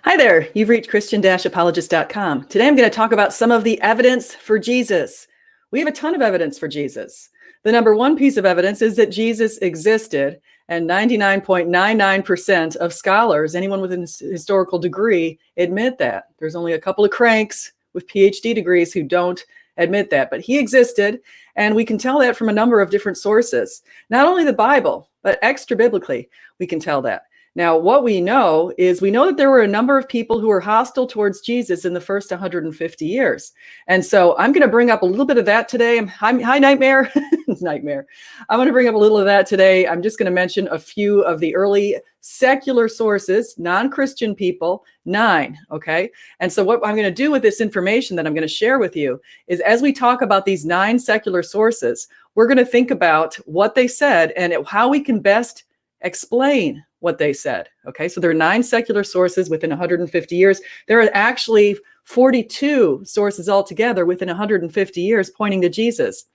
Hi there, you've reached Christian-apologist.com. Today I'm going to talk about some of the evidence for Jesus. We have a ton of evidence for Jesus. The number one piece of evidence is that Jesus existed, and 99.99% of scholars, anyone with a historical degree, admit that. There's only a couple of cranks with PhD degrees who don't admit that, but he existed, and we can tell that from a number of different sources. Not only the Bible, but extra biblically, we can tell that. Now, what we know is we know that there were a number of people who were hostile towards Jesus in the first 150 years. And so I'm going to bring up a little bit of that today. Hi, Nightmare. Nightmare. I'm going to bring up a little of that today. I'm just going to mention a few of the early secular sources, non-Christian people, 9, okay? And so what I'm going to do with this information that I'm going to share with you is as we talk about these 9 secular sources, we're going to think about what they said and how we can best explain what they said. Okay, so there are 9 secular sources within 150 years. There are actually 42 sources altogether within 150 years pointing to Jesus.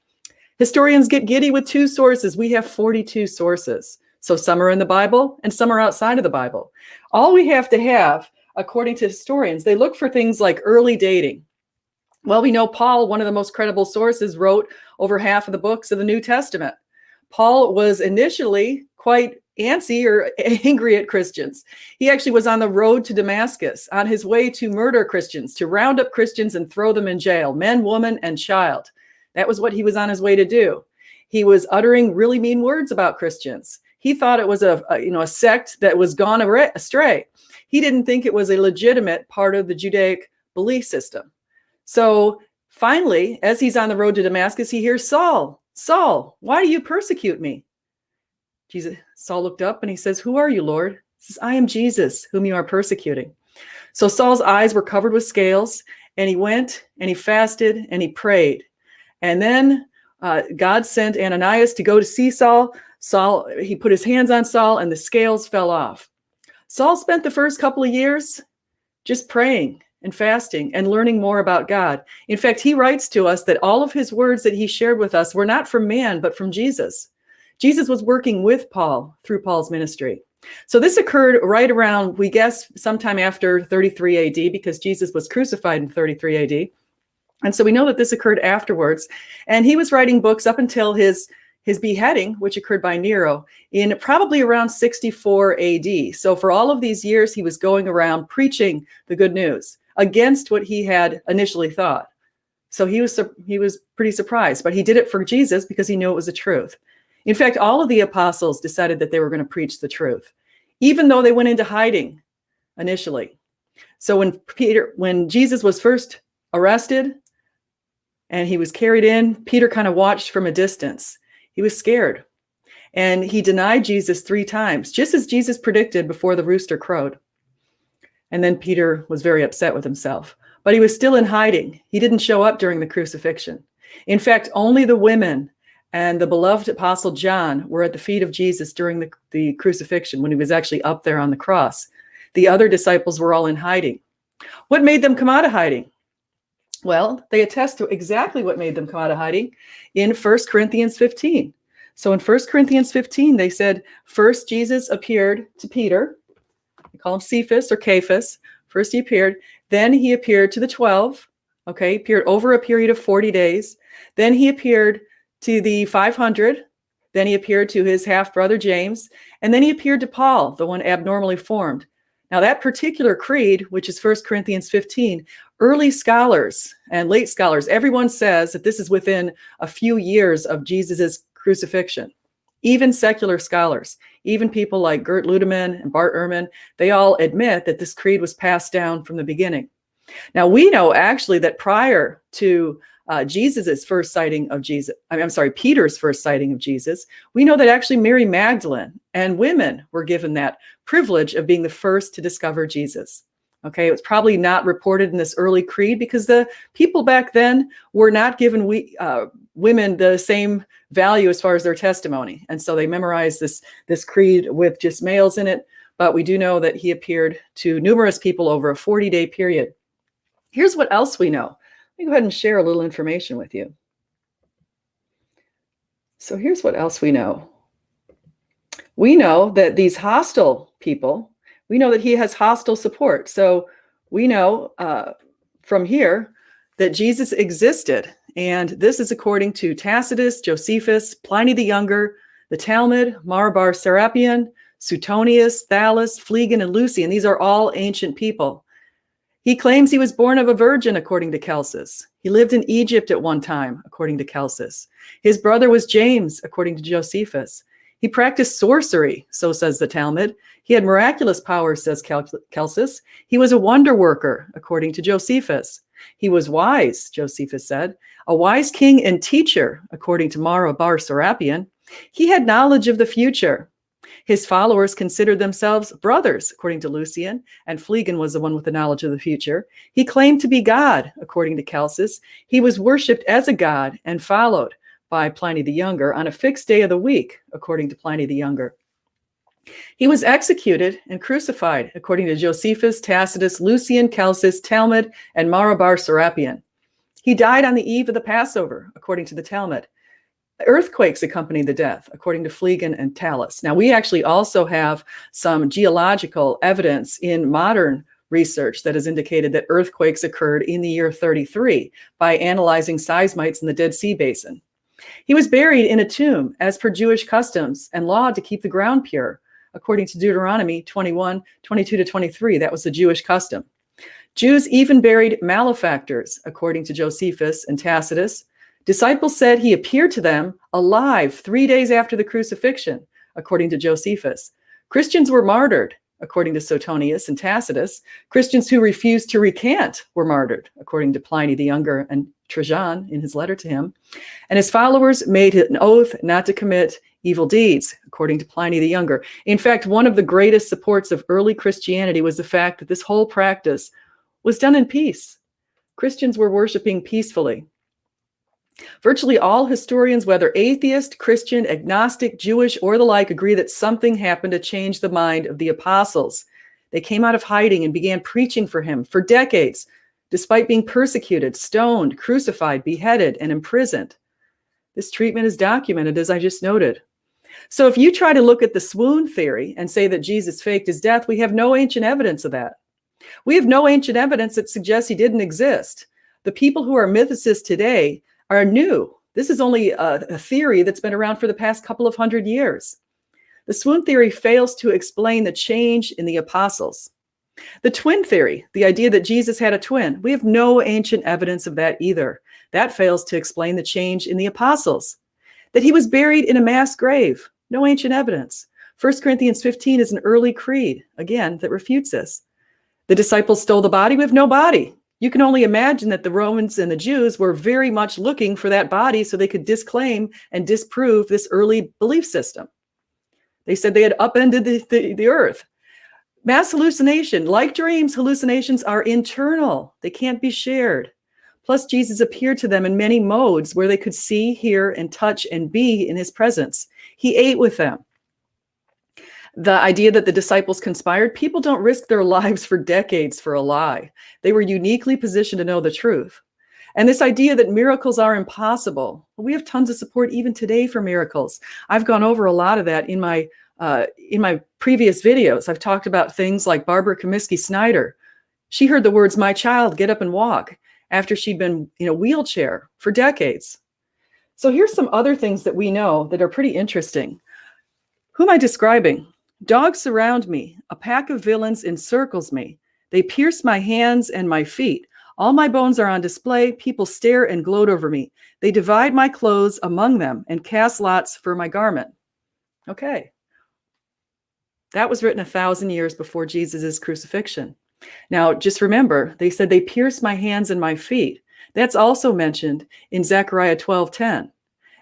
Historians get giddy with 2 sources. We have 42 sources. So some are in the Bible and some are outside of the Bible. All we have to have, according to historians, they look for things like early dating. Well, we know Paul, one of the most credible sources, wrote over half of the books of the New Testament. Paul was initially quite antsy or angry at Christians. He actually was on the road to Damascus on his way to murder Christians, to round up Christians and throw them in jail, men, woman, and child. That was what he was on his way to do. He was uttering really mean words about Christians. He thought it was a sect that was gone astray. He didn't think it was a legitimate part of the Judaic belief system. So finally, as he's on the road to Damascus, he hears, Saul, Saul, why do you persecute me? Saul looked up and he says, who are you, Lord? He says, I am Jesus, whom you are persecuting. So Saul's eyes were covered with scales, and he went and he fasted and he prayed. And then God sent Ananias to go to see Saul. He put his hands on Saul and the scales fell off. Saul spent the first couple of years just praying and fasting and learning more about God. In fact, he writes to us that all of his words that he shared with us were not from man, but from Jesus. Jesus was working with Paul through Paul's ministry. So this occurred right around, we guess, sometime after 33 AD, because Jesus was crucified in 33 AD. And so we know that this occurred afterwards. And he was writing books up until his beheading, which occurred by Nero, in probably around 64 AD. So for all of these years, he was going around preaching the good news against what he had initially thought. So he was pretty surprised, but he did it for Jesus because he knew it was the truth. In fact, all of the apostles decided that they were going to preach the truth, even though they went into hiding initially. So when Jesus was first arrested and he was carried in, Peter kind of watched from a distance. He was scared, and he denied Jesus 3 times, just as Jesus predicted before the rooster crowed. And then Peter was very upset with himself, but he was still in hiding. He didn't show up during the crucifixion. In fact, only the women and the beloved apostle John were at the feet of Jesus during the crucifixion, when he was actually up there on the cross. The other disciples were all in hiding. What made them come out of hiding? Well, they attest to exactly what made them come out of hiding in 1 Corinthians 15. So in 1 Corinthians 15, they said, first Jesus appeared to Peter. We call him Cephas or Cephas. First he appeared. Then he appeared to the 12. Okay, he appeared over a period of 40 days. Then he appeared to the 500. Then he appeared to his half-brother James. And then he appeared to Paul, the one abnormally formed. Now that particular creed, which is 1 Corinthians 15, early scholars and late scholars, everyone says that this is within a few years of Jesus's crucifixion. Even secular scholars, even people like Gert Ludemann and Bart Ehrman, they all admit that this creed was passed down from the beginning. Now we know actually that prior to Jesus's first sighting of Jesus, Peter's first sighting of Jesus, we know that actually Mary Magdalene and women were given that privilege of being the first to discover Jesus. Okay, it was probably not reported in this early creed because the people back then were not given women the same value as far as their testimony. And so they memorized this creed with just males in it. But we do know that he appeared to numerous people over a 40-day period. Here's what else we know. Let me go ahead and share a little information with you. So here's what else we know. We know that these hostile people We know that he has hostile support. So we know from here that Jesus existed. And this is according to Tacitus, Josephus, Pliny the Younger, the Talmud, Bar Serapion, Suetonius, Thales, Phlegon, and Lucian. These are all ancient people. He claims he was born of a virgin, according to Celsus. He lived in Egypt at one time, according to Celsus. His brother was James, according to Josephus. He practiced sorcery, so says the Talmud. He had miraculous powers, says Celsus. He was a wonder worker, according to Josephus. He was wise, Josephus said, a wise king and teacher, according to Bar Serapion. He had knowledge of the future. His followers considered themselves brothers, according to Lucian, and Phlegon was the one with the knowledge of the future. He claimed to be God, according to Celsus. He was worshipped as a god and followed by Pliny the Younger on a fixed day of the week, according to Pliny the Younger. He was executed and crucified, according to Josephus, Tacitus, Lucian, Celsus, Talmud, and Bar Serapion. He died on the eve of the Passover, according to the Talmud. Earthquakes accompanied the death, according to Phlegon and Thales. Now, we actually also have some geological evidence in modern research that has indicated that earthquakes occurred in the year 33 by analyzing seismites in the Dead Sea Basin. He was buried in a tomb as per Jewish customs and law to keep the ground pure, according to Deuteronomy 21, 22 to 23. That was the Jewish custom. Jews even buried malefactors, according to Josephus and Tacitus. Disciples said he appeared to them alive 3 days after the crucifixion, according to Josephus. Christians were martyred, according to Suetonius and Tacitus. Christians who refused to recant were martyred, according to Pliny the Younger and Trajan in his letter to him. And his followers made an oath not to commit evil deeds, according to Pliny the Younger. In fact, one of the greatest supports of early Christianity was the fact that this whole practice was done in peace. Christians were worshiping peacefully. Virtually all historians, whether atheist, Christian, agnostic, Jewish, or the like, agree that something happened to change the mind of the apostles. They came out of hiding and began preaching for him for decades, despite being persecuted, stoned, crucified, beheaded, and imprisoned. This treatment is documented, as I just noted. So if you try to look at the swoon theory and say that Jesus faked his death, we have no ancient evidence of that. We have no ancient evidence that suggests he didn't exist. The people who are mythicists today are new. This is only a theory that's been around for the past couple of 100 years. The swoon theory fails to explain the change in the apostles. The twin theory, the idea that Jesus had a twin, we have no ancient evidence of that either. That fails to explain the change in the apostles. That he was buried in a mass grave, no ancient evidence. 1 Corinthians 15 is an early creed, again, that refutes this. The disciples stole the body, we have no body. You can only imagine that the Romans and the Jews were very much looking for that body so they could disclaim and disprove this early belief system. They said they had upended the earth. Mass hallucination, like dreams, hallucinations are internal. They can't be shared. Plus, Jesus appeared to them in many modes where they could see, hear, and touch and be in his presence. He ate with them. The idea that the disciples conspired, people don't risk their lives for decades for a lie. They were uniquely positioned to know the truth. And this idea that miracles are impossible, we have tons of support even today for miracles. I've gone over a lot of that in my previous videos. I've talked about things like Barbara Kamiski Snyder. She heard the words, "My child, get up and walk," after she'd been in a wheelchair for decades. So here's some other things that we know that are pretty interesting. Who am I describing? Dogs surround me. A pack of villains encircles me. They pierce my hands and my feet. All my bones are on display. People stare and gloat over me. They divide my clothes among them and cast lots for my garment. Okay. That was written 1,000 years before Jesus' crucifixion. Now, just remember, they said they pierced my hands and my feet. That's also mentioned in Zechariah 12:10.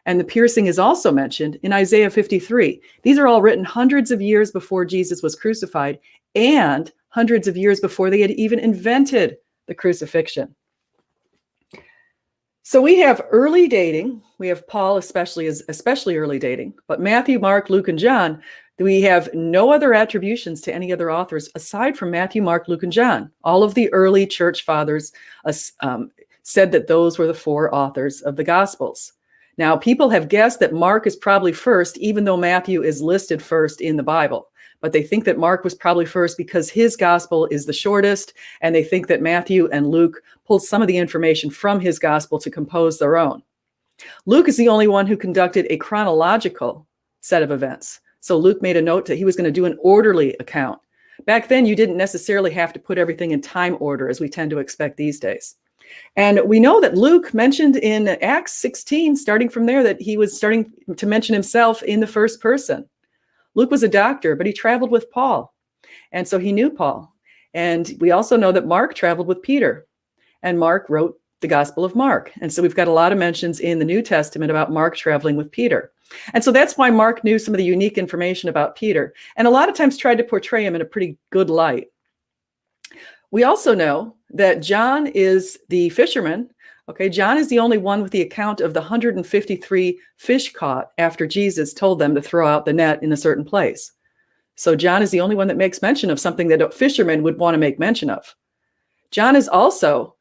And the piercing is also mentioned in Isaiah 53. These are all written hundreds of years before Jesus was crucified and hundreds of years before they had even invented the crucifixion. So we have early dating. We have Paul especially early dating, but Matthew, Mark, Luke, and John, we have no other attributions to any other authors aside from Matthew, Mark, Luke, and John. All of the early church fathers said that those were the four authors of the Gospels. Now, people have guessed that Mark is probably first, even though Matthew is listed first in the Bible. but they think that Mark was probably first because his gospel is the shortest, and they think that Matthew and Luke pulled some of the information from his gospel to compose their own. Luke is the only one who conducted a chronological set of events. So Luke made a note that he was going to do an orderly account. Back then, you didn't necessarily have to put everything in time order as we tend to expect these days. And we know that Luke mentioned in Acts 16, starting from there, that he was starting to mention himself in the first person. Luke was a doctor, but he traveled with Paul. And so he knew Paul. And we also know that Mark traveled with Peter. And Mark wrote the Gospel of Mark. And so we've got a lot of mentions in the New Testament about Mark traveling with Peter. And so that's why Mark knew some of the unique information about Peter, and a lot of times tried to portray him in a pretty good light. We also know that John is the fisherman. Okay, John is the only one with the account of the 153 fish caught after Jesus told them to throw out the net in a certain place. So John is the only one that makes mention of something that a fisherman would want to make mention of. John is also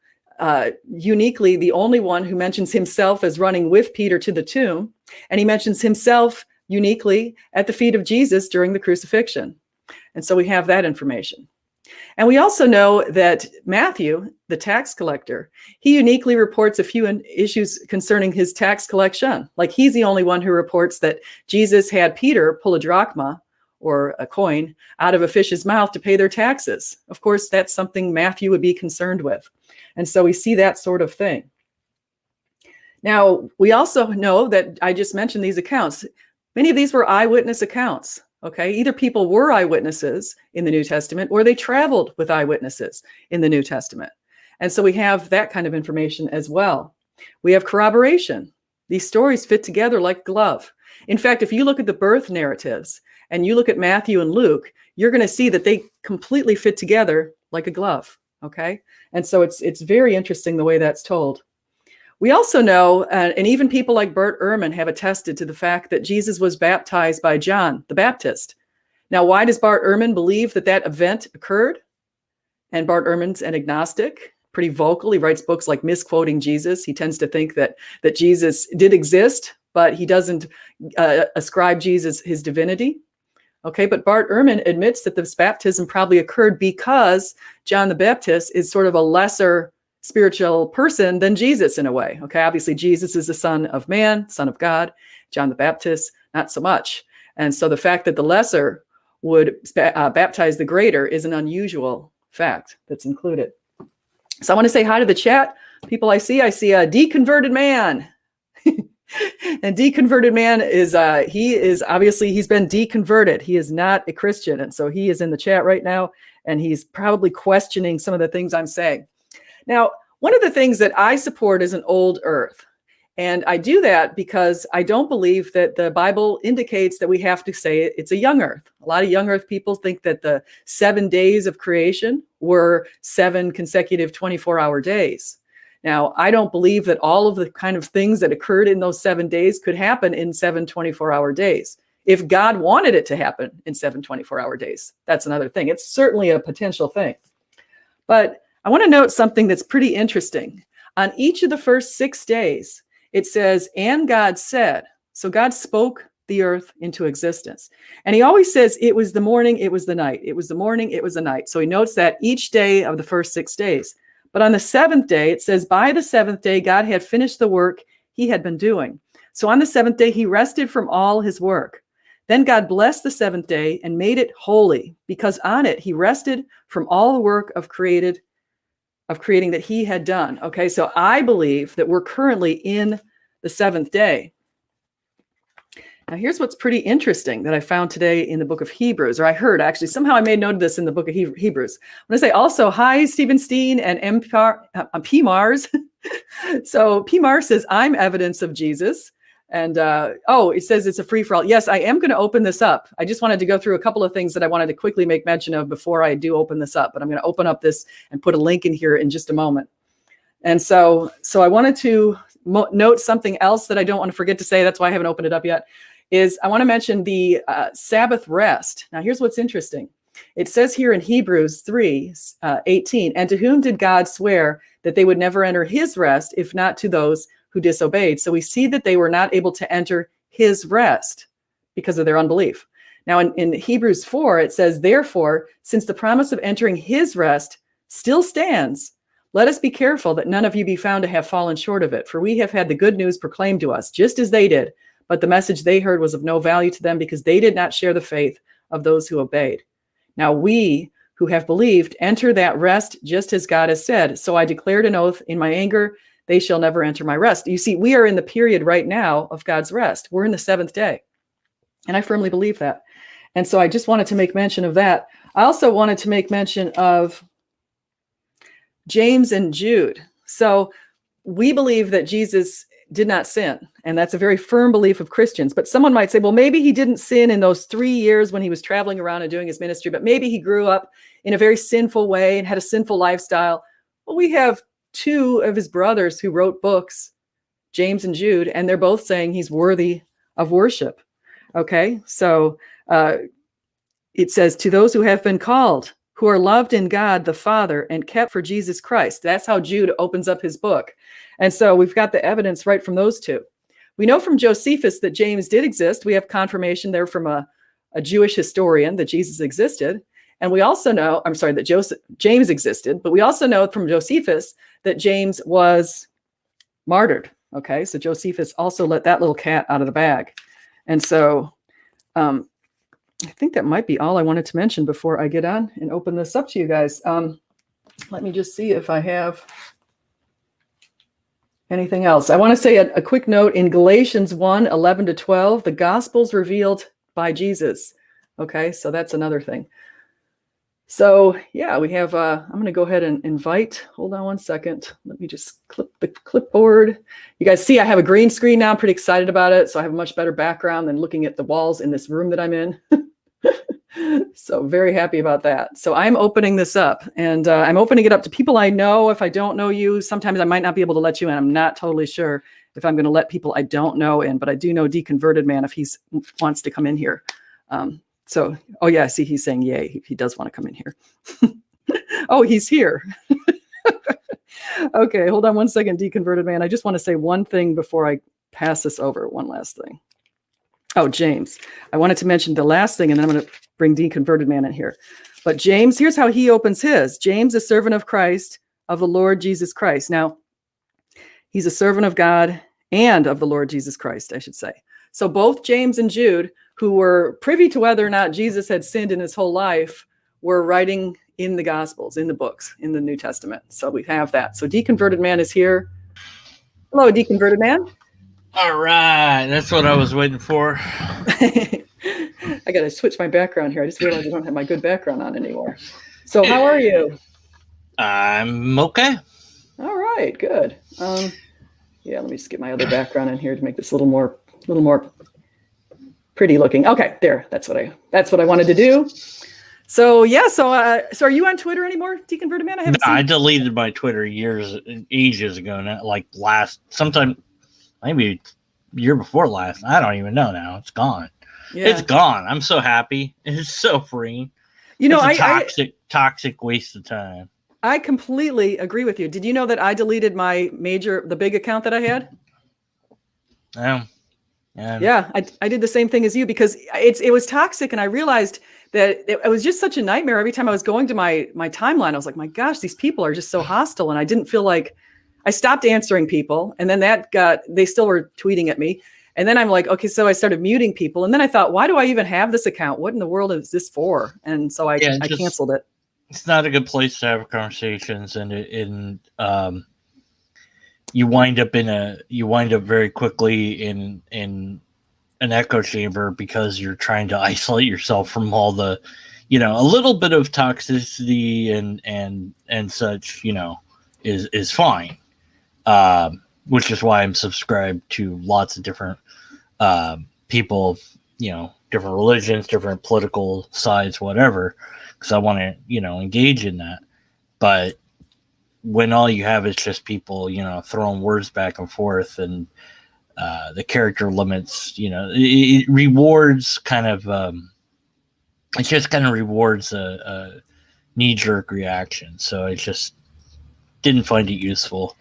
uniquely the only one who mentions himself as running with Peter to the tomb, and he mentions himself uniquely at the feet of Jesus during the crucifixion. And so we have that information. And we also know that Matthew, the tax collector, he uniquely reports a few issues concerning his tax collection. Like he's the only one who reports that Jesus had Peter pull a drachma, or a coin, out of a fish's mouth to pay their taxes. Of course, that's something Matthew would be concerned with. And so we see that sort of thing. Now, we also know that I just mentioned these accounts. Many of these were eyewitness accounts. Okay, either people were eyewitnesses in the New Testament or they traveled with eyewitnesses in the New Testament. And so we have that kind of information as well. We have corroboration. These stories fit together like a glove. In fact, if you look at the birth narratives and you look at Matthew and Luke, you're going to see that they completely fit together like a glove. Okay, and so it's very interesting the way that's told. We also know, and even people like Bart Ehrman have attested to the fact that Jesus was baptized by John the Baptist. Now, why does Bart Ehrman believe that that event occurred? And Bart Ehrman's an agnostic, pretty vocal. He writes books like Misquoting Jesus. He tends to think that Jesus did exist, but he doesn't ascribe Jesus his divinity. Okay, but Bart Ehrman admits that this baptism probably occurred because John the Baptist is sort of a lesser spiritual person than Jesus in a way. Okay, obviously Jesus is the Son of Man, Son of God. John the Baptist, not so much. And so the fact that the lesser would baptize the greater is an unusual fact that's included. So I want to say hi to the chat. People I see a deconverted man. And deconverted man is, he's been deconverted. He is not a Christian. And so he is in the chat right now, and he's probably questioning some of the things I'm saying. Now, one of the things that I support is an old earth. And I do that because I don't believe that the Bible indicates that we have to say it's a young earth. A lot of young earth people think that the 7 days of creation were 7 consecutive 24-hour days. Now, I don't believe that all of the kind of things that occurred in those 7 days could happen in 7 24-hour days. If God wanted it to happen in 7 24-hour days, that's another thing. It's certainly a potential thing. But I want to note something that's pretty interesting. On each of the first 6 days, it says, and God said. So God spoke the earth into existence. And he always says, it was the morning, it was the night. It was the morning, it was the night. So he notes that each day of the first 6 days. But on the 7th day, it says, by the 7th day, God had finished the work he had been doing. So on the 7th day, he rested from all his work. Then God blessed the 7th day and made it holy, because on it he rested from all the work of creating that he had done. Okay, so I believe that we're currently in the 7th day. Now, here's what's pretty interesting that I found today in the book of Hebrews, or I heard actually, somehow I made note of this in the book of Hebrews. I'm going to say also, hi, Stephen Steen and P. Mars. So P. Mars says, I'm evidence of Jesus. And it says it's a free-for-all. Yes, I am going to open this up. I just wanted to go through a couple of things that I wanted to quickly make mention of before I do open this up. But I'm going to open up this and put a link in here in just a moment. And so I wanted to note something else that I don't want to forget to say. That's why I haven't opened it up yet. Is I want to mention the Sabbath rest. Now, here's what's interesting. It says here in Hebrews 3:18, and to whom did God swear that they would never enter his rest, if not to those who disobeyed? So we see that they were not able to enter his rest because of their unbelief. Now in Hebrews 4, it says, therefore, since the promise of entering his rest still stands, let us be careful that none of you be found to have fallen short of it. For we have had the good news proclaimed to us, just as they did. But the message they heard was of no value to them because they did not share the faith of those who obeyed. Now we who have believed enter that rest just as God has said. So I declared an oath in my anger, they shall never enter my rest. You see, we are in the period right now of God's rest. We're in the seventh day. And I firmly believe that. And so I just wanted to make mention of that. I also wanted to make mention of James and Jude. So we believe that Jesus did not sin. And that's a very firm belief of Christians. But someone might say, well, maybe he didn't sin in those 3 years when he was traveling around and doing his ministry, but maybe he grew up in a very sinful way and had a sinful lifestyle. Well, we have two of his brothers who wrote books, James and Jude, and they're both saying he's worthy of worship. Okay, so it says, to those who have been called, who are loved in God the Father and kept for Jesus Christ. That's how Jude opens up his book. And so we've got the evidence right from those two. We know from Josephus that James did exist. We have confirmation there from a Jewish historian that Jesus existed. And we also know, that James existed, but we also know from Josephus that James was martyred. Okay, so Josephus also let that little cat out of the bag. And so I think that might be all I wanted to mention before I get on and open this up to you guys. Let me just see if I have anything else. I want to say a quick note in Galatians 1, 11 to 12, the gospel's revealed by Jesus. Okay, so that's another thing. So yeah, we have, I'm going to go ahead and invite, hold on one second. Let me just clip the clipboard. You guys see I have a green screen now. I'm pretty excited about it. So I have a much better background than looking at the walls in this room that I'm in. So very happy about that. So I'm opening this up, and I'm opening it up to people I know. If I don't know you, sometimes I might not be able to let you in. I'm not totally sure if I'm going to let people I don't know in, but I do know Deconverted Man if he wants to come in here. So, oh yeah, see, he's saying yay. He does want to come in here. Oh, he's here. Okay, hold on one second, Deconverted Man. I just want to say one thing before I pass this over. One last thing. Oh, James. I wanted to mention the last thing, and then I'm going to bring Deconverted Man in here. But James, here's how he opens his. James, a servant of Christ, of the Lord Jesus Christ. Now, he's a servant of God and of the Lord Jesus Christ, I should say. So both James and Jude, who were privy to whether or not Jesus had sinned in his whole life, were writing in the Gospels, in the books, in the New Testament. So we have that. So Deconverted Man is here. Hello, Deconverted Man. All right. That's what I was waiting for. I got to switch my background here. I just realized I don't have my good background on anymore. So how are you? I'm okay. All right, good. Yeah, let me just get my other background in here to make this a little more pretty looking. Okay, there. That's what I wanted to do. So yeah, so are you on Twitter anymore, Deconverted Man? I deleted my Twitter ages ago now, like sometime maybe year before last. I don't even know now. It's gone. Yeah. It's gone. I'm so happy. It's so free. You know, it's a toxic waste of time. I completely agree with you. Did you know that I deleted the big account that I had? Yeah, I did the same thing as you because it was toxic, and I realized that it was just such a nightmare. Every time I was going to my timeline, I was like, my gosh, these people are just so hostile, and I didn't feel like I stopped answering people, and then they still were tweeting at me, and then I'm like, okay, so I started muting people, and then I thought, why do I even have this account? What in the world is this for? And so I canceled it. It's not a good place to have conversations, and you wind up very quickly in an echo chamber because you're trying to isolate yourself from all the, a little bit of toxicity and such, is fine. Which is why I'm subscribed to lots of different people, different religions, different political sides, whatever, because I want to, engage in that. But when all you have is just people, throwing words back and forth, and the character limits, it rewards kind of, it just kind of rewards a knee-jerk reaction. So I just didn't find it useful.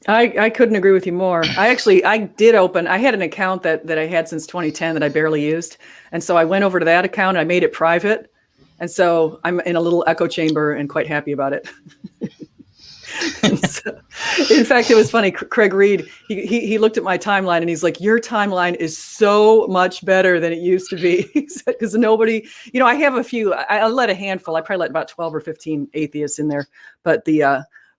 I couldn't agree with you more. I had an account that I had since 2010 that I barely used. And so I went over to that account, I made it private. And so I'm in a little echo chamber and quite happy about it. So, in fact, it was funny. Craig Reed, he looked at my timeline and he's like, your timeline is so much better than it used to be. He said, because nobody, I have a few, I let a handful, I probably let about 12 or 15 atheists in there, but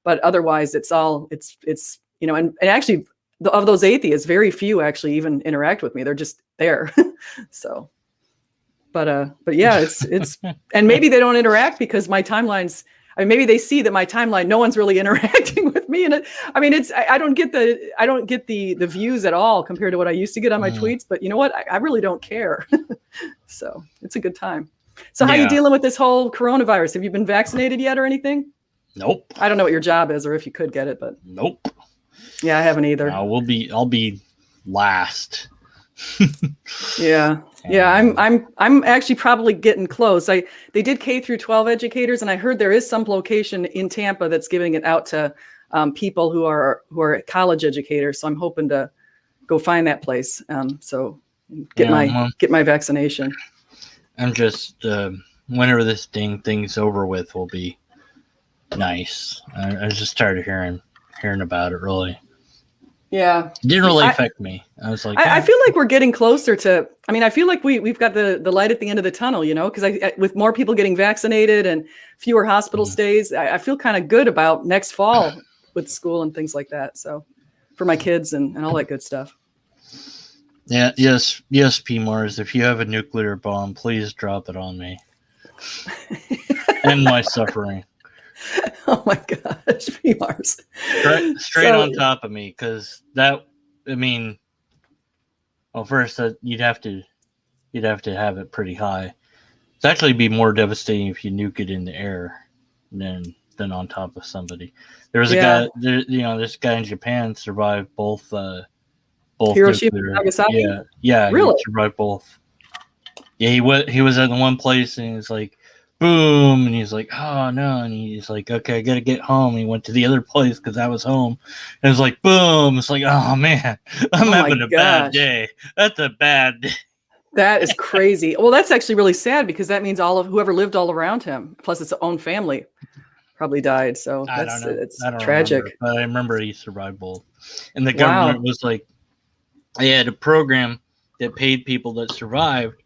but otherwise it's and actually of those atheists, very few actually even interact with me. They're just there. So, but yeah, it's, and maybe they don't interact because my timelines, maybe they see that my timeline, no one's really interacting with me. And I don't get the views at all compared to what I used to get on my tweets, but you know what? I really don't care. So it's a good time. So how are you dealing with this whole coronavirus? Have you been vaccinated yet or anything? Nope. I don't know what your job is or if you could get it, but nope. Yeah, I haven't either. I'll be last. Yeah. I'm actually probably getting close. They did K through 12 educators, and I heard there is some location in Tampa that's giving it out to people who are college educators. So I'm hoping to go find that place. So get my vaccination. I'm just whenever this thing's over with will be nice. I was just tired of hearing about it. Really. Yeah. It didn't really affect me. I was like, I feel like we're getting closer to, I feel like we've got the light at the end of the tunnel, because with more people getting vaccinated and fewer hospital stays, I feel kind of good about next fall with school and things like that. So for my kids and all that good stuff. Yeah. Yes, P. Mars, if you have a nuclear bomb, please drop it on me. End my suffering. Oh my gosh, P. Mars. Straight on top of me, because first you'd have to have it pretty high. It's actually be more devastating if you nuke it in the air than on top of somebody. There was a guy, this guy in Japan survived both Hiroshima nuclear. and Nagasaki? Yeah, really? He survived both. Yeah, he was at the one place and it's like boom, and he's like, oh no, and he's like, okay, I gotta get home. And he went to the other place because I was home, and it was like boom. It's like, oh man, I'm having a bad day. That's a bad day. That is crazy. Well, that's actually really sad because that means all of whoever lived all around him, plus his own family, probably died. So I don't know. It's I don't tragic. Remember, but I remember he survived both, and the government was like, they had a program that paid people that survived,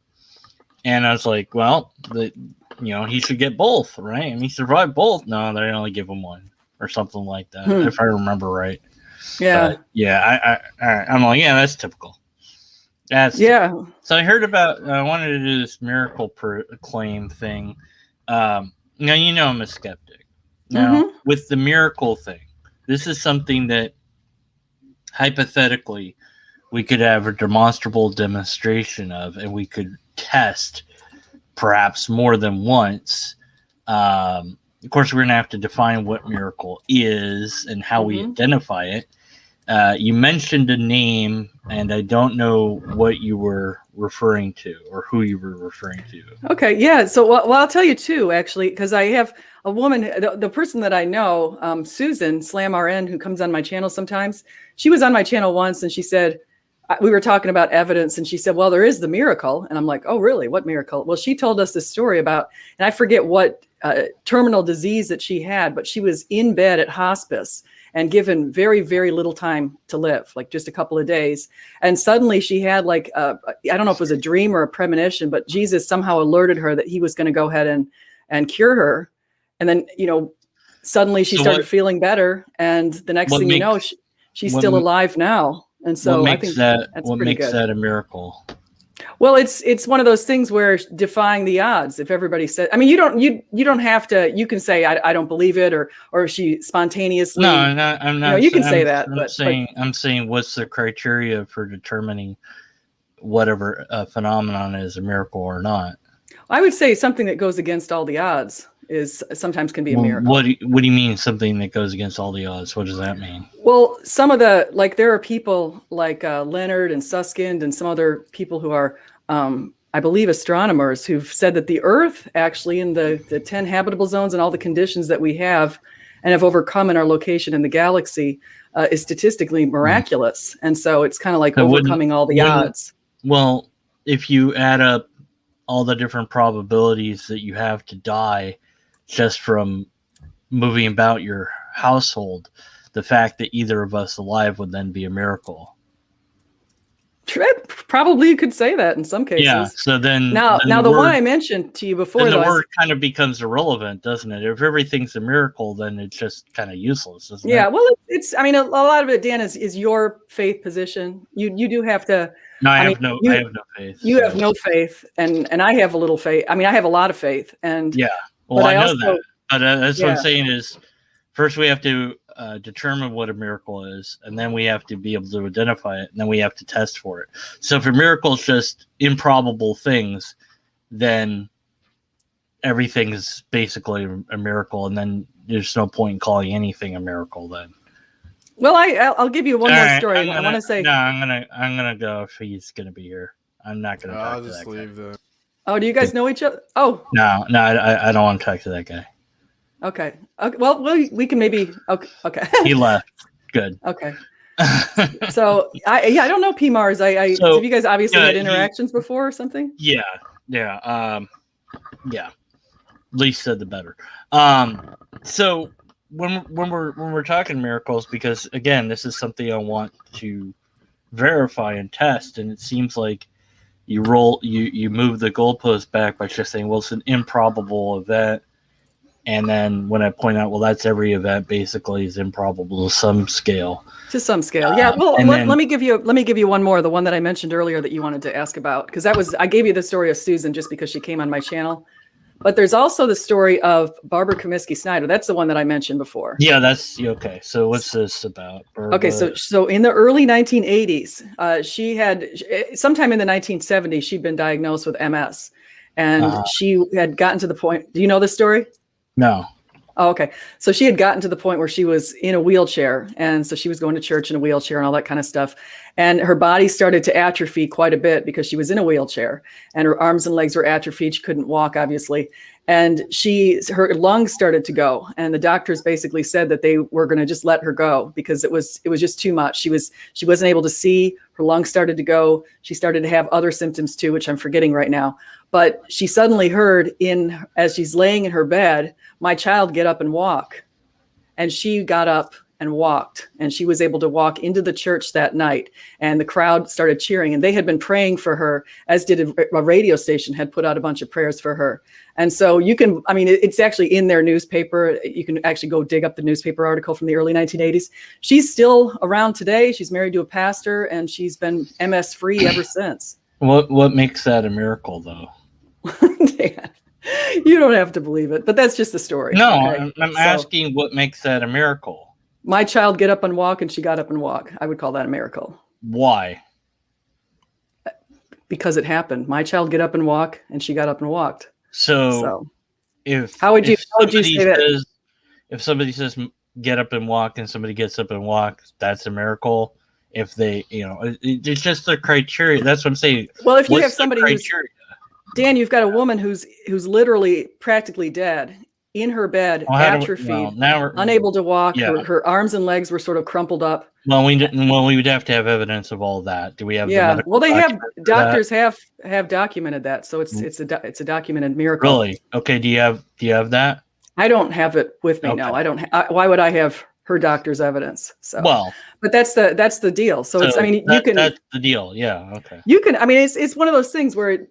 and I was like, well, he should get both, right? And he survived both. No, they only give him one or something like that, if I remember right. Yeah. But yeah, I'm like, yeah, that's typical. Typical. So I heard I wanted to do this miracle claim thing. Now, I'm a skeptic. Now, with the miracle thing, this is something that hypothetically we could have a demonstrable demonstration of, and we could test perhaps more than once. Of course, we're going to have to define what miracle is and how we identify it. You mentioned a name, and I don't know what you were referring to or who you were referring to. Okay, yeah. So, I'll tell you too, actually, because I have a woman, the person that I know, Susan Slam RN, who comes on my channel sometimes. She was on my channel once, and she said, we were talking about evidence, and she said, well, there is the miracle. And I'm like, oh, really? What miracle? Well, she told us this story about, and I forget what terminal disease that she had, but she was in bed at hospice and given very, very little time to live, like just a couple of days. And suddenly she had I don't know if it was a dream or a premonition, but Jesus somehow alerted her that he was going to go ahead and cure her. And then, suddenly she started feeling better. And the next thing you know, she's still alive now. And so I think that's what pretty makes good. that a miracle? Well, it's one of those things where defying the odds. If everybody says, you don't have to. You can say I don't believe it, or she spontaneously. No, I'm not. You can say that. I'm saying what's the criteria for determining whatever phenomenon is a miracle or not? I would say something that goes against all the odds sometimes can be a miracle. What do you mean something that goes against all the odds? What does that mean? Well, some of there are people like Leonard and Susskind and some other people who are, I believe, astronomers who've said that the Earth actually in the 10 habitable zones and all the conditions that we have and have overcome in our location in the galaxy is statistically miraculous. And so it's kind of like overcoming all the odds. Well, if you add up all the different probabilities that you have to die just from moving about your household, the fact that either of us alive would then be a miracle. Probably you could say that in some cases. Yeah. So then the one I mentioned to you before, then the word kind of becomes irrelevant, doesn't it? If everything's a miracle, then it's just kind of useless, isn't it? Yeah. Well, it's. I mean, a lot of it, Dan, is your faith position. You do have to. No, I have no faith. You have no faith, and I have a little faith. I mean, I have a lot of faith, and yeah. Well, I know that, but that's what I'm saying is, first we have to determine what a miracle is, and then we have to be able to identify it, and then we have to test for it. So if a miracle is just improbable things, then everything is basically a miracle, and then there's no point in calling anything a miracle then. Well, I'll give you one more story. I want to say. No, I'm gonna go if he's gonna be here. I'm not gonna talk I'll to just that leave guy. the. Oh, do you guys know each other? Oh. No, I don't want to talk to that guy. Okay. Well, we can maybe. Okay. He left. Good. Okay. So I don't know P. Mars. Have you guys obviously had interactions before or something? Yeah. Yeah. Least said the better. So when we're talking miracles, because again, this is something I want to verify and test, and it seems like you move the goalpost back by just saying, well, it's an improbable event. And then when I point out, well, that's every event basically is improbable to some scale. To some scale, yeah. Well, let me give you one more, the one that I mentioned earlier that you wanted to ask about, because I gave you the story of Susan just because she came on my channel. But there's also the story of Barbara Kamiski Snyder. That's the one that I mentioned before. Yeah, that's okay. So what's this about? Barbara? Okay, so in the early 1980s, she had sometime in the 1970s she'd been diagnosed with MS, and she had gotten to the point. Do you know this story? No. Oh, okay. So she had gotten to the point where she was in a wheelchair. And so she was going to church in a wheelchair and all that kind of stuff. And her body started to atrophy quite a bit because she was in a wheelchair and her arms and legs were atrophied. She couldn't walk, obviously. And her lungs started to go. And the doctors basically said that they were going to just let her go because it was just too much. She wasn't able to see. Her lungs started to go. She started to have other symptoms too, which I'm forgetting right now. But she suddenly heard as she's laying in her bed, my child get up and walk. And she got up and walked, and she was able to walk into the church that night, and the crowd started cheering, and they had been praying for her, as did a radio station had put out a bunch of prayers for her. And so it's actually in their newspaper. You can actually go dig up the newspaper article from the early 1980s. She's still around today. She's married to a pastor, and she's been MS free ever since. What makes that a miracle, though? Dan, you don't have to believe it, but that's just the story. No, okay? I'm asking what makes that a miracle. My child get up and walk, and she got up and walk. I would call that a miracle. Why? Because it happened. My child get up and walk, and she got up and walked. So how would you say that? If somebody says get up and walk, and somebody gets up and walks, that's a miracle. If they, it's just the criteria. That's what I'm saying. Well, if you have somebody Dan, you've got a woman who's literally practically dead in her bed, atrophied, unable to walk. Yeah. Her arms and legs were sort of crumpled up. Well, we would have to have evidence of all that. Do we have? Yeah. Well, they have doctors have documented that, so it's a documented miracle. Really? Okay. Do you have that? I don't have it with me. Okay. No, I don't. Why would I have her doctor's evidence? So but that's the deal. So it's. You can. That's the deal. Yeah. Okay. You can. It's one of those things where.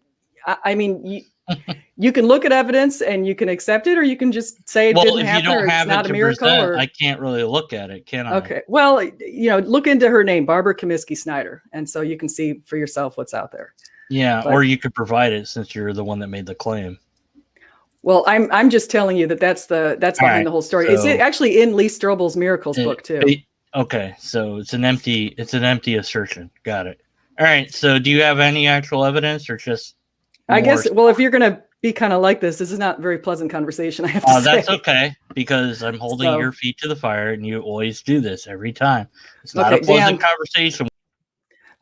You can look at evidence and you can accept it, or you can just say it didn't happen, or it's not a miracle. I can't really look at it, can I? Okay. Well, look into her name, Barbara Kamiski Snyder, and so you can see for yourself what's out there. Yeah, or you could provide it since you're the one that made the claim. Well, I'm just telling you that's behind the whole story. It's actually in Lee Strobel's Miracles book too. Okay, so it's an empty assertion. Got it. All right. So do you have any actual evidence, or just? I guess, well, if you're going to be kind of like this is not a very pleasant conversation, I have to say. That's okay, because I'm holding your feet to the fire, and you always do this every time. It's not a pleasant conversation.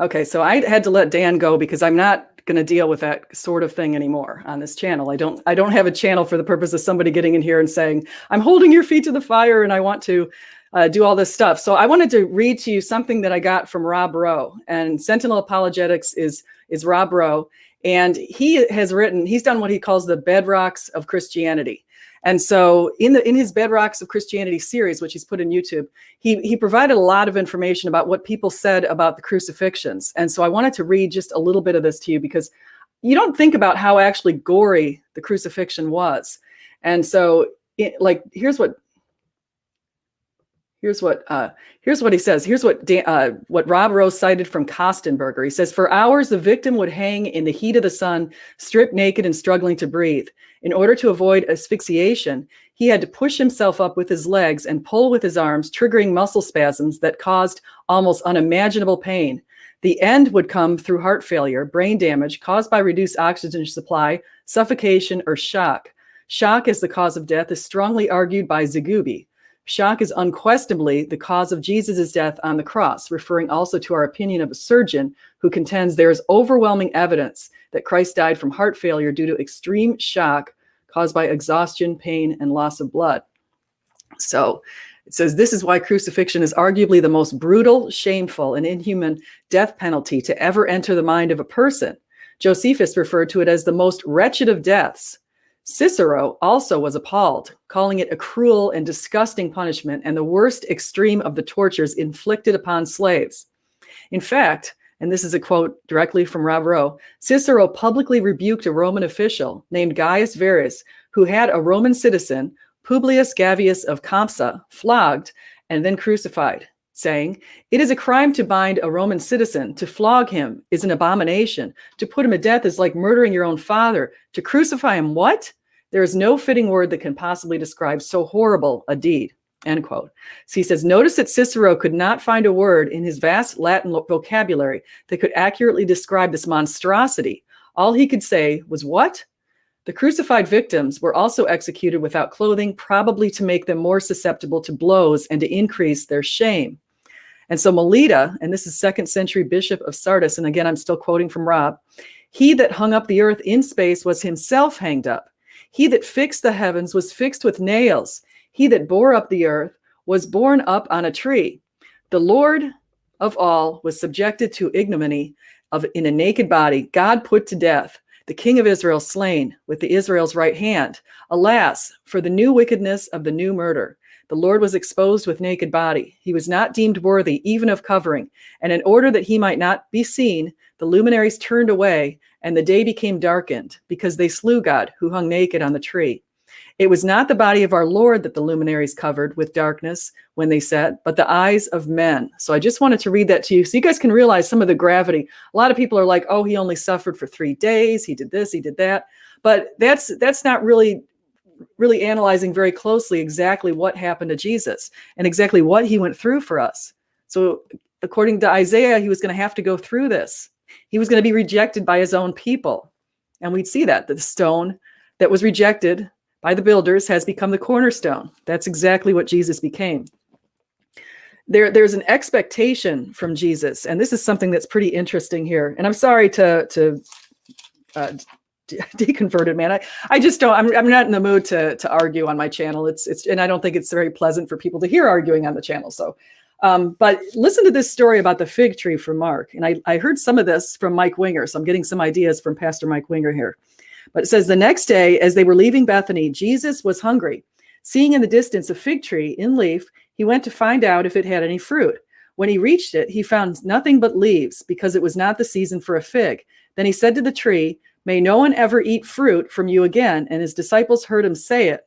Okay, so I had to let Dan go because I'm not going to deal with that sort of thing anymore on this channel. I don't have a channel for the purpose of somebody getting in here and saying, I'm holding your feet to the fire and I want to do all this stuff. So I wanted to read to you something that I got from Rob Rowe, and Sentinel Apologetics is Rob Rowe. And he's done what he calls the Bedrocks of Christianity. And so in his Bedrocks of Christianity series, which he's put in YouTube, he provided a lot of information about what people said about the crucifixions. And so I wanted to read just a little bit of this to you, because you don't think about how actually gory the crucifixion was. And so here's what he says. Here's what Rob Rose cited from Kostenberger. He says, for hours, the victim would hang in the heat of the sun, stripped naked and struggling to breathe. In order to avoid asphyxiation, he had to push himself up with his legs and pull with his arms, triggering muscle spasms that caused almost unimaginable pain. The end would come through heart failure, brain damage caused by reduced oxygen supply, suffocation, or shock. Shock as the cause of death is strongly argued by Zagubi. Shock is unquestionably the cause of Jesus' death on the cross, referring also to our opinion of a surgeon who contends there is overwhelming evidence that Christ died from heart failure due to extreme shock caused by exhaustion, pain, and loss of blood. So it says, this is why crucifixion is arguably the most brutal, shameful, and inhuman death penalty to ever enter the mind of a person. Josephus referred to it as the most wretched of deaths. Cicero also was appalled, calling it a cruel and disgusting punishment and the worst extreme of the tortures inflicted upon slaves. In fact, and this is a quote directly from Rob Rowe, Cicero publicly rebuked a Roman official named Gaius Verus, who had a Roman citizen, Publius Gavius of Campsa, flogged and then crucified, saying, it is a crime to bind a Roman citizen. To flog him is an abomination. To put him to death is like murdering your own father. To crucify him, what? There is no fitting word that can possibly describe so horrible a deed, end quote. So he says, notice that Cicero could not find a word in his vast Latin vocabulary that could accurately describe this monstrosity. All he could say was, what? The crucified victims were also executed without clothing, probably to make them more susceptible to blows and to increase their shame. And so Melita, and this is 2nd century Bishop of Sardis, and again, I'm still quoting from Rob, he that hung up the earth in space was himself hanged up. He that fixed the heavens was fixed with nails. He that bore up the earth was borne up on a tree. The Lord of all was subjected to ignominy in a naked body. God put to death. The King of Israel slain with the Israel's right hand. Alas, for the new wickedness of the new murder. The Lord was exposed with naked body. He was not deemed worthy even of covering. And in order that he might not be seen, the luminaries turned away, and the day became darkened, because they slew God, who hung naked on the tree. It was not the body of our Lord that the luminaries covered with darkness when they set, but the eyes of men. So I just wanted to read that to you so you guys can realize some of the gravity. A lot of people are like, oh, he only suffered for 3 days. He did this, he did that. But that's not really analyzing very closely exactly what happened to Jesus and exactly what he went through for us. So according to Isaiah, he was going to have to go through this. He was going to be rejected by his own people. And we'd see that the stone that was rejected by the builders has become the cornerstone. That's exactly what Jesus became. There's an expectation from Jesus, and this is something that's pretty interesting here. And I'm sorry to deconvert it, man. I just don't. I'm not in the mood to argue on my channel. It's and I don't think it's very pleasant for people to hear arguing on the channel. So, but listen to this story about the fig tree from Mark, and I heard some of this from Mike Winger, so I'm getting some ideas from Pastor Mike Winger here. But it says, the next day, as they were leaving Bethany, Jesus was hungry. Seeing in the distance a fig tree in leaf, he went to find out if it had any fruit. When he reached it, he found nothing but leaves, because it was not the season for a fig. Then he said to the tree, may no one ever eat fruit from you again. And his disciples heard him say it.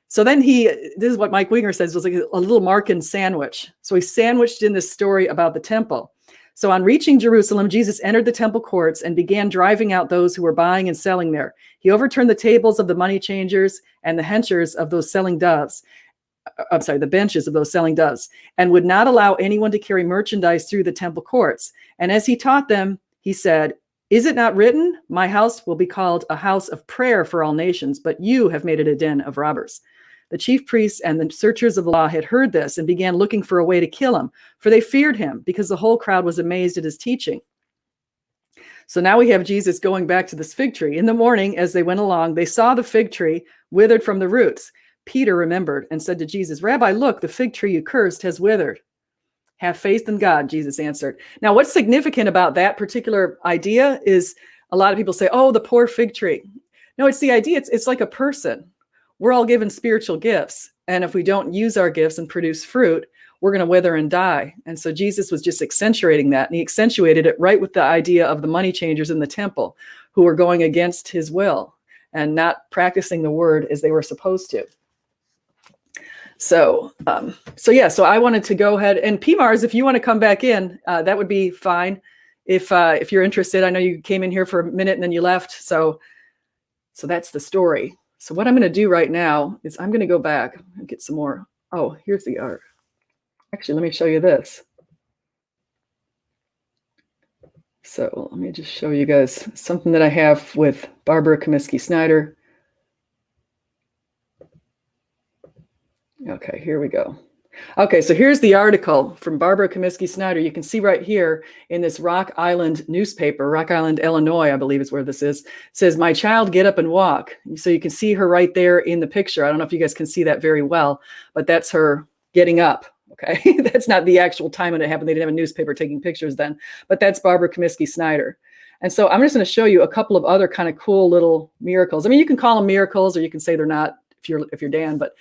So then this is what Mike Winger says, was like a little Markan sandwich. So he sandwiched in this story about the temple. So on reaching Jerusalem, Jesus entered the temple courts and began driving out those who were buying and selling there. He overturned the tables of the money changers and the benches of those selling doves, and would not allow anyone to carry merchandise through the temple courts. And as he taught them, he said, is it not written, my house will be called a house of prayer for all nations, but you have made it a den of robbers. The chief priests and the searchers of the law had heard this and began looking for a way to kill him, for they feared him, because the whole crowd was amazed at his teaching. So now we have Jesus going back to this fig tree. In the morning, as they went along, they saw the fig tree withered from the roots. Peter remembered and said to Jesus, Rabbi, look, the fig tree you cursed has withered. Have faith in God, Jesus answered. Now, what's significant about that particular idea is a lot of people say, oh, the poor fig tree. No, it's the idea. It's like a person. We're all given spiritual gifts. And if we don't use our gifts and produce fruit, we're going to wither and die. And so Jesus was just accentuating that. And he accentuated it right with the idea of the money changers in the temple who were going against his will and not practicing the word as they were supposed to. So I wanted to go ahead and PMARS, if you want to come back in, that would be fine. If you're interested, I know you came in here for a minute and then you left. So that's the story. So what I'm going to do right now is I'm going to go back and get some more. Oh, here's the art. Actually, let me show you this. So let me just show you guys something that I have with Barbara Kamiski Snyder. Okay, here we go. Okay, so here's the article from Barbara Kamiski Snyder. You can see right here in this Rock Island newspaper, Rock Island, Illinois, I believe is where this is. It says, my child, get up and walk. So you can see her right there in the picture. I don't know if you guys can see that very well, but that's her getting up. Okay, that's not the actual time when it happened. They didn't have a newspaper taking pictures then, but that's Barbara Kamiski Snyder. And so I'm just going to show you a couple of other kind of cool little miracles. I mean, you can call them miracles or you can say they're not if you're Dan, but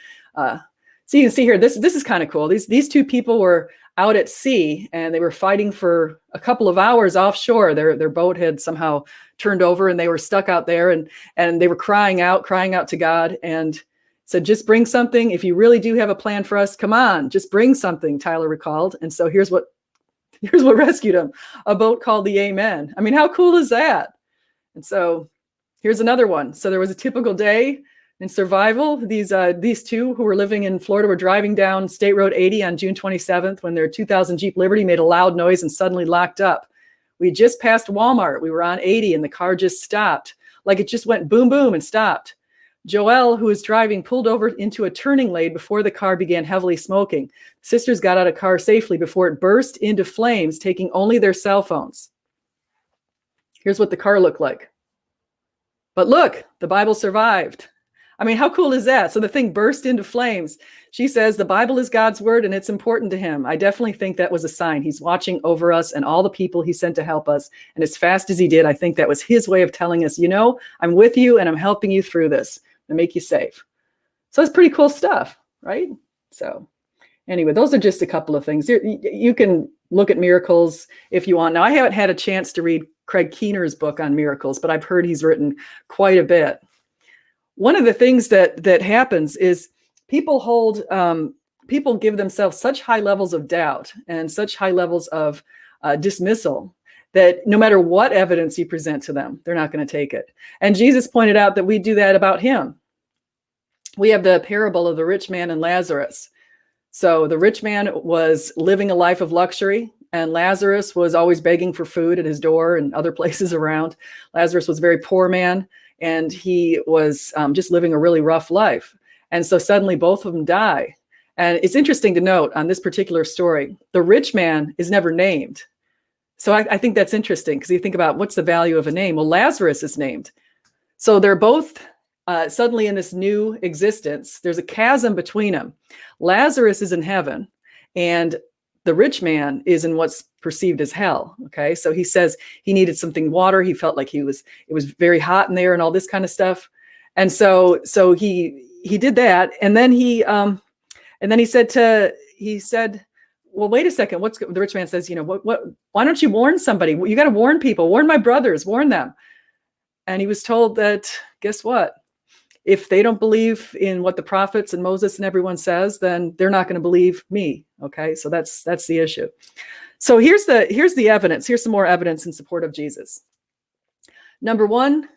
so you can see here, this is kind of cool. These two people were out at sea and they were fighting for a couple of hours offshore. Their boat had somehow turned over and they were stuck out there and they were crying out to God and said, just bring something. If you really do have a plan for us, come on, just bring something, Tyler recalled. And so here's what rescued him, a boat called the Amen. I mean, how cool is that? And so here's another one. So there was a typical day in survival. These two who were living in Florida were driving down State Road 80 on June 27th when their 2000 Jeep Liberty made a loud noise and suddenly locked up. We just passed Walmart. We were on 80 and the car just stopped. Like it just went boom, boom and stopped. Joelle, who was driving, pulled over into a turning lane before the car began heavily smoking. Sisters got out of the car safely before it burst into flames, taking only their cell phones. Here's what the car looked like. But look, the Bible survived. I mean, how cool is that? So the thing burst into flames. She says the Bible is God's word and it's important to him. I definitely think that was a sign. He's watching over us and all the people he sent to help us. And as fast as he did, I think that was his way of telling us, you know, I'm with you and I'm helping you through this to make you safe. So it's pretty cool stuff, right? So anyway, those are just a couple of things. You can look at miracles if you want. Now, I haven't had a chance to read Craig Keener's book on miracles, but I've heard he's written quite a bit. One of the things that happens is people give themselves such high levels of doubt and such high levels of dismissal that no matter what evidence you present to them, they're not going to take it. And Jesus pointed out that we do that about him. We have the parable of the rich man and Lazarus. So the rich man was living a life of luxury, and Lazarus was always begging for food at his door and other places around. Lazarus was a very poor man, and he was just living a really rough life. And so suddenly both of them die. And it's interesting to note on this particular story, the rich man is never named. So I think that's interesting because you think about what's the value of a name? Well, Lazarus is named. So they're both suddenly in this new existence. There's a chasm between them. Lazarus is in heaven and the rich man is in what's perceived as hell. Okay. So he says he needed something water. He felt like it was very hot in there and all this kind of stuff. And so he did that. And then he said, well, wait a second. The rich man says, why don't you warn somebody? You got to warn people, warn my brothers, warn them. And he was told that, guess what? If they don't believe in what the prophets and Moses and everyone says, then they're not going to believe me. Okay. So that's the issue. So here's the evidence. Here's some more evidence in support of Jesus. Number one,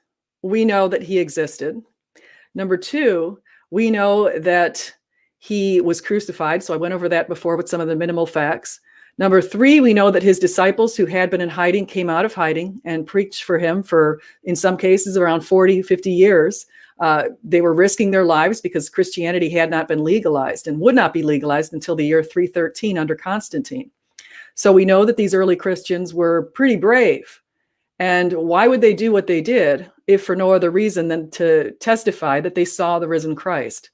we know that he existed. Number two, we know that he was crucified. So I went over that before with some of the minimal facts. Number three, we know that his disciples who had been in hiding came out of hiding and preached for him for, in some cases, around 40, 50 years. They were risking their lives because Christianity had not been legalized and would not be legalized until the year 313 under Constantine. So we know that these early Christians were pretty brave. And why would they do what they did if for no other reason than to testify that they saw the risen Christ?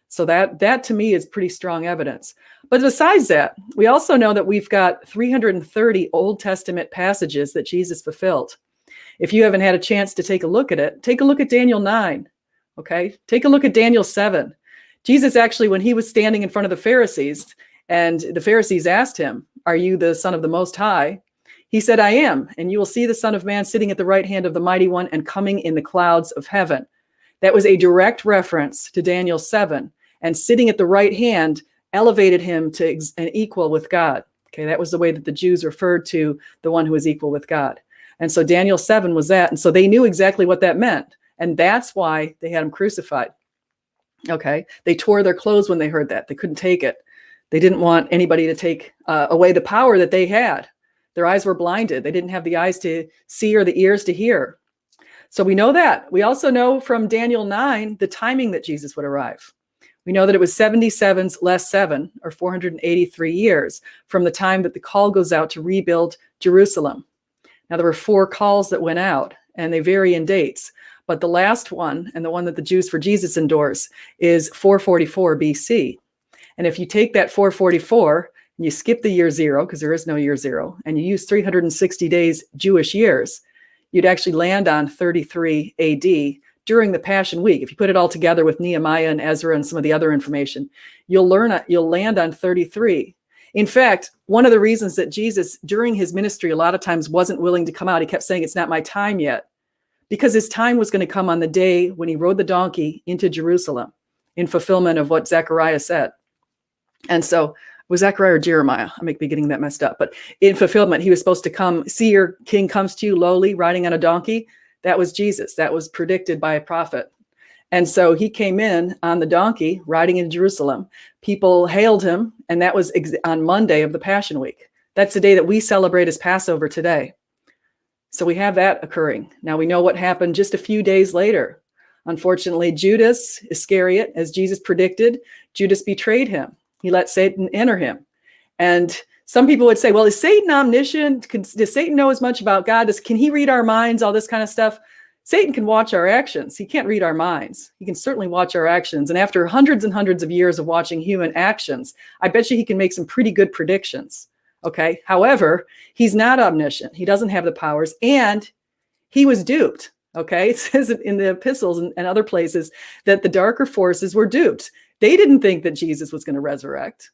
So that to me is pretty strong evidence. But besides that, we also know that we've got 330 Old Testament passages that Jesus fulfilled. If you haven't had a chance to take a look at it, take a look at Daniel 9. Okay, take a look at Daniel 7. Jesus actually, when he was standing in front of the Pharisees, and the Pharisees asked him, "Are you the Son of the Most High?" He said, "I am, and you will see the Son of Man sitting at the right hand of the Mighty One and coming in the clouds of heaven." That was a direct reference to Daniel 7, and sitting at the right hand elevated him to an equal with God. Okay, that was the way that the Jews referred to the one who was equal with God. And so Daniel 7 was that, and so they knew exactly what that meant. And that's why they had him crucified. Okay. They tore their clothes when they heard that. They couldn't take it. They didn't want anybody to take away the power that they had. Their eyes were blinded. They didn't have the eyes to see or the ears to hear. So we know that. We also know from Daniel 9 the timing that Jesus would arrive. We know that it was 77s less 7, or 483 years from the time that the call goes out to rebuild Jerusalem. Now, there were 4 calls that went out, and they vary in dates. But the last one, and the one that the Jews for Jesus endorse, is 444 BC. And if you take that 444 and you skip the year 0, because there is no year 0, and you use 360 days Jewish years, you'd actually land on 33 AD during the Passion Week. If you put it all together with Nehemiah and Ezra and some of the other information, you'll land on 33. In fact, one of the reasons that Jesus, during his ministry, a lot of times wasn't willing to come out, he kept saying, "It's not my time yet," because his time was going to come on the day when he rode the donkey into Jerusalem in fulfillment of what Zechariah said. And so, was Zechariah or Jeremiah? I might be getting that messed up. But in fulfillment, he was supposed to come, "See, your king comes to you lowly, riding on a donkey." That was Jesus. That was predicted by a prophet. And so he came in on the donkey, riding in Jerusalem. People hailed him, and that was on Monday of the Passion Week. That's the day that we celebrate as Passover today. So we have that occurring. Now we know what happened just a few days later. Unfortunately, Judas Iscariot, as Jesus predicted, Judas betrayed him. He let Satan enter him. And some people would say, well, is Satan omniscient? Does Satan know as much about God? Can he read our minds? All this kind of stuff. Satan can watch our actions. He can't read our minds. He can certainly watch our actions. And after hundreds and hundreds of years of watching human actions, I bet you he can make some pretty good predictions. Okay. However, he's not omniscient. He doesn't have the powers, and he was duped. Okay. It says in the epistles and other places that the darker forces were duped. They didn't think that Jesus was going to resurrect.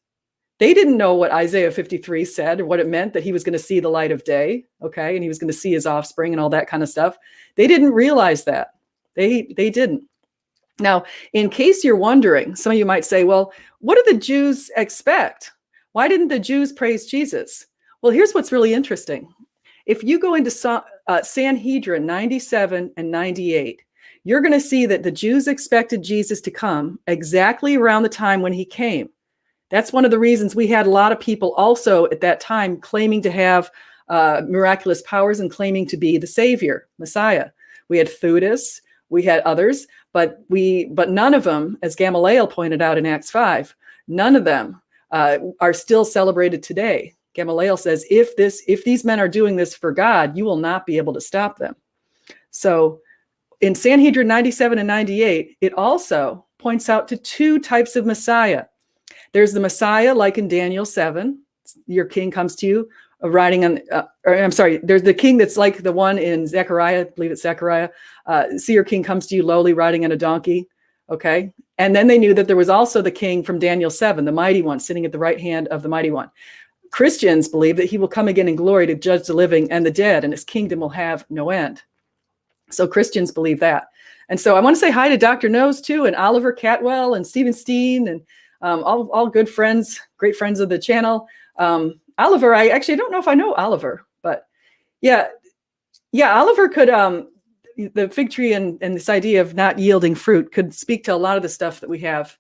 They didn't know what Isaiah 53 said or what it meant that he was going to see the light of day. Okay. And he was going to see his offspring and all that kind of stuff. They didn't realize that. They didn't. Now, in case you're wondering, some of you might say, well, what did the Jews expect? Why didn't the Jews praise Jesus? Well, here's what's really interesting. If you go into Sanhedrin 97 and 98, you're going to see that the Jews expected Jesus to come exactly around the time when he came. That's one of the reasons we had a lot of people also at that time claiming to have miraculous powers and claiming to be the Savior, Messiah. We had Theudas, we had others, but none of them, as Gamaliel pointed out in Acts 5, none of them are still celebrated today. Gamaliel says, if these men are doing this for God, you will not be able to stop them. So in Sanhedrin 97 and 98, it also points out to 2 types of Messiah. There's the Messiah, like in Daniel 7, your king comes to you riding on, there's the king that's like the one in Zechariah, I believe it's Zechariah, see your king comes to you lowly riding on a donkey, okay? And then they knew that there was also the king from Daniel 7, the mighty one, sitting at the right hand of the mighty one. Christians believe that he will come again in glory to judge the living and the dead, and his kingdom will have no end. So Christians believe that. And so I want to say hi to Dr. Nose too, and Oliver Catwell and Stephen Steen, and all good friends, great friends of the channel. Oliver, I actually don't know if I know Oliver, but yeah, Oliver could, the fig tree and this idea of not yielding fruit could speak to a lot of the stuff that we have.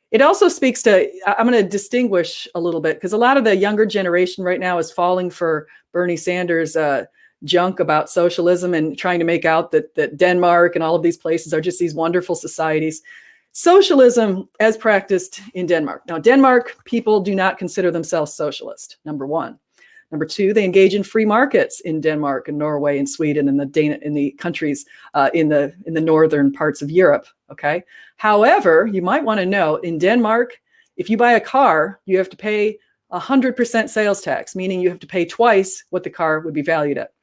It also speaks to, I'm going to distinguish a little bit, because a lot of the younger generation right now is falling for Bernie Sanders' junk about socialism and trying to make out that Denmark and all of these places are just these wonderful societies. Socialism as practiced in Denmark. Now, Denmark people do not consider themselves socialist, number one. Number two, they engage in free markets in Denmark and Norway and Sweden and in the countries in the northern parts of Europe. Okay. However, you might want to note in Denmark, if you buy a car, you have to pay 100% sales tax, meaning you have to pay twice what the car would be valued at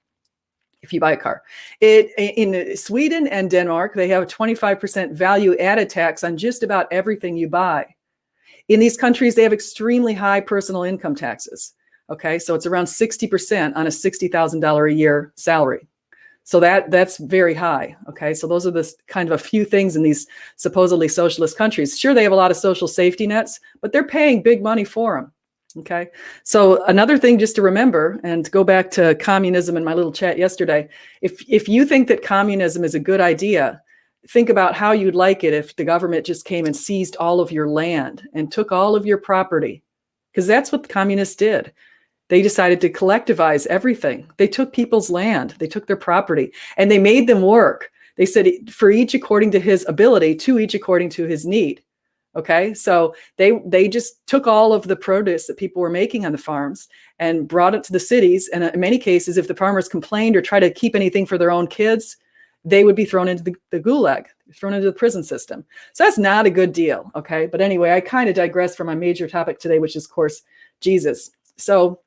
if you buy a car. In Sweden and Denmark, they have a 25% value added tax on just about everything you buy. In these countries, they have extremely high personal income taxes. Okay, so it's around 60% on a $60,000 a year salary. So that's very high. Okay, so those are the kind of a few things in these supposedly socialist countries. Sure, they have a lot of social safety nets, but they're paying big money for them. Okay, so another thing just to remember, and to go back to communism in my little chat yesterday, if you think that communism is a good idea, think about how you'd like it if the government just came and seized all of your land and took all of your property, because that's what the communists did. They decided to collectivize everything. They took people's land, they took their property, and they made them work. They said for each according to his ability, to each according to his need. Okay, so they just took all of the produce that people were making on the farms and brought it to the cities. And in many cases, if the farmers complained or tried to keep anything for their own kids, they would be thrown into the gulag, thrown into the prison system. So that's not a good deal. Okay, but anyway, I kind of digress from my major topic today, which is, of course, Jesus. So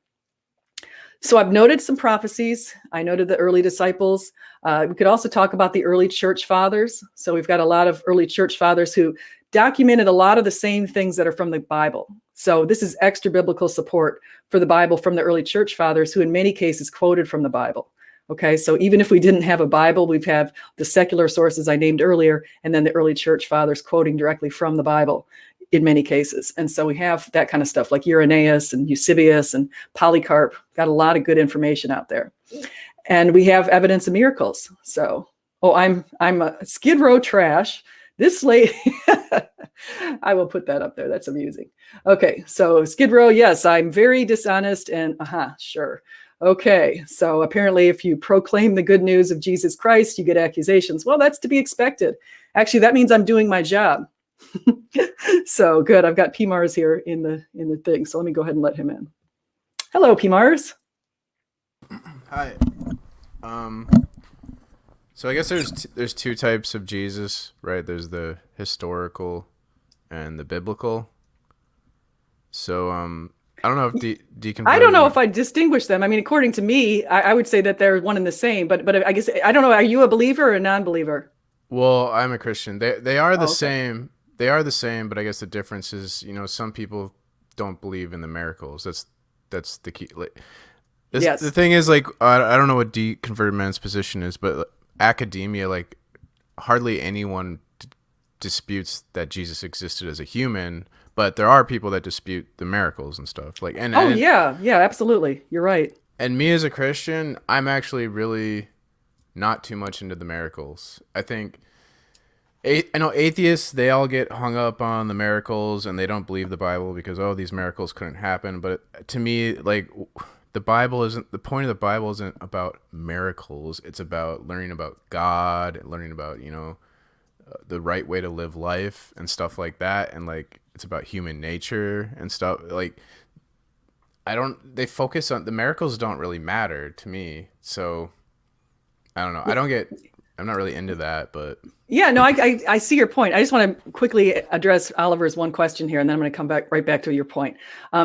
I've noted some prophecies. I noted the early disciples. We could also talk about the early church fathers. So we've got a lot of early church fathers who documented a lot of the same things that are from the Bible. So this is extra biblical support for the Bible from the early church fathers, who in many cases quoted from the Bible. Okay, so even if we didn't have a Bible, we've had the secular sources I named earlier, and then the early church fathers quoting directly from the Bible in many cases. And so we have that kind of stuff like Irenaeus and Eusebius and Polycarp. Got a lot of good information out there. And we have evidence of miracles. So, I'm a Skid Row trash. This lady, I will put that up there. That's amusing. Okay, so Skid Row, yes, I'm very dishonest and sure. Okay, so apparently if you proclaim the good news of Jesus Christ, you get accusations. Well, that's to be expected. Actually, that means I'm doing my job. So good. I've got P. Mars here in the thing. So let me go ahead and let him in. Hello, P. Mars. Hi. So I guess there's two types of Jesus, right? There's the historical and the biblical. So I don't know if I don't know if I distinguish them. I mean, according to me, I would say that they're one and the same. But I guess I don't know. Are you a believer or a non-believer? Well, I'm a Christian. They are the okay. same. They are the same, but I guess the difference is, some people don't believe in the miracles. That's the key. Yes. The thing is, like, I don't know what deconverted man's position is, but academia, like, hardly anyone disputes that Jesus existed as a human, but there are people that dispute the miracles and stuff. Like, yeah, absolutely, you're right. And me as a Christian, I'm actually really not too much into the miracles. I think I know atheists, they all get hung up on the miracles and they don't believe the Bible because, these miracles couldn't happen. But to me, like, the point of the Bible isn't about miracles. It's about learning about God, learning about, the right way to live life and stuff like that. And, like, it's about human nature and stuff. Like, they focus on the miracles don't really matter to me. So I don't know. I'm not really into that, but yeah, no, I see your point. I just want to quickly address Oliver's one question here, and then I'm going to come right back to your point.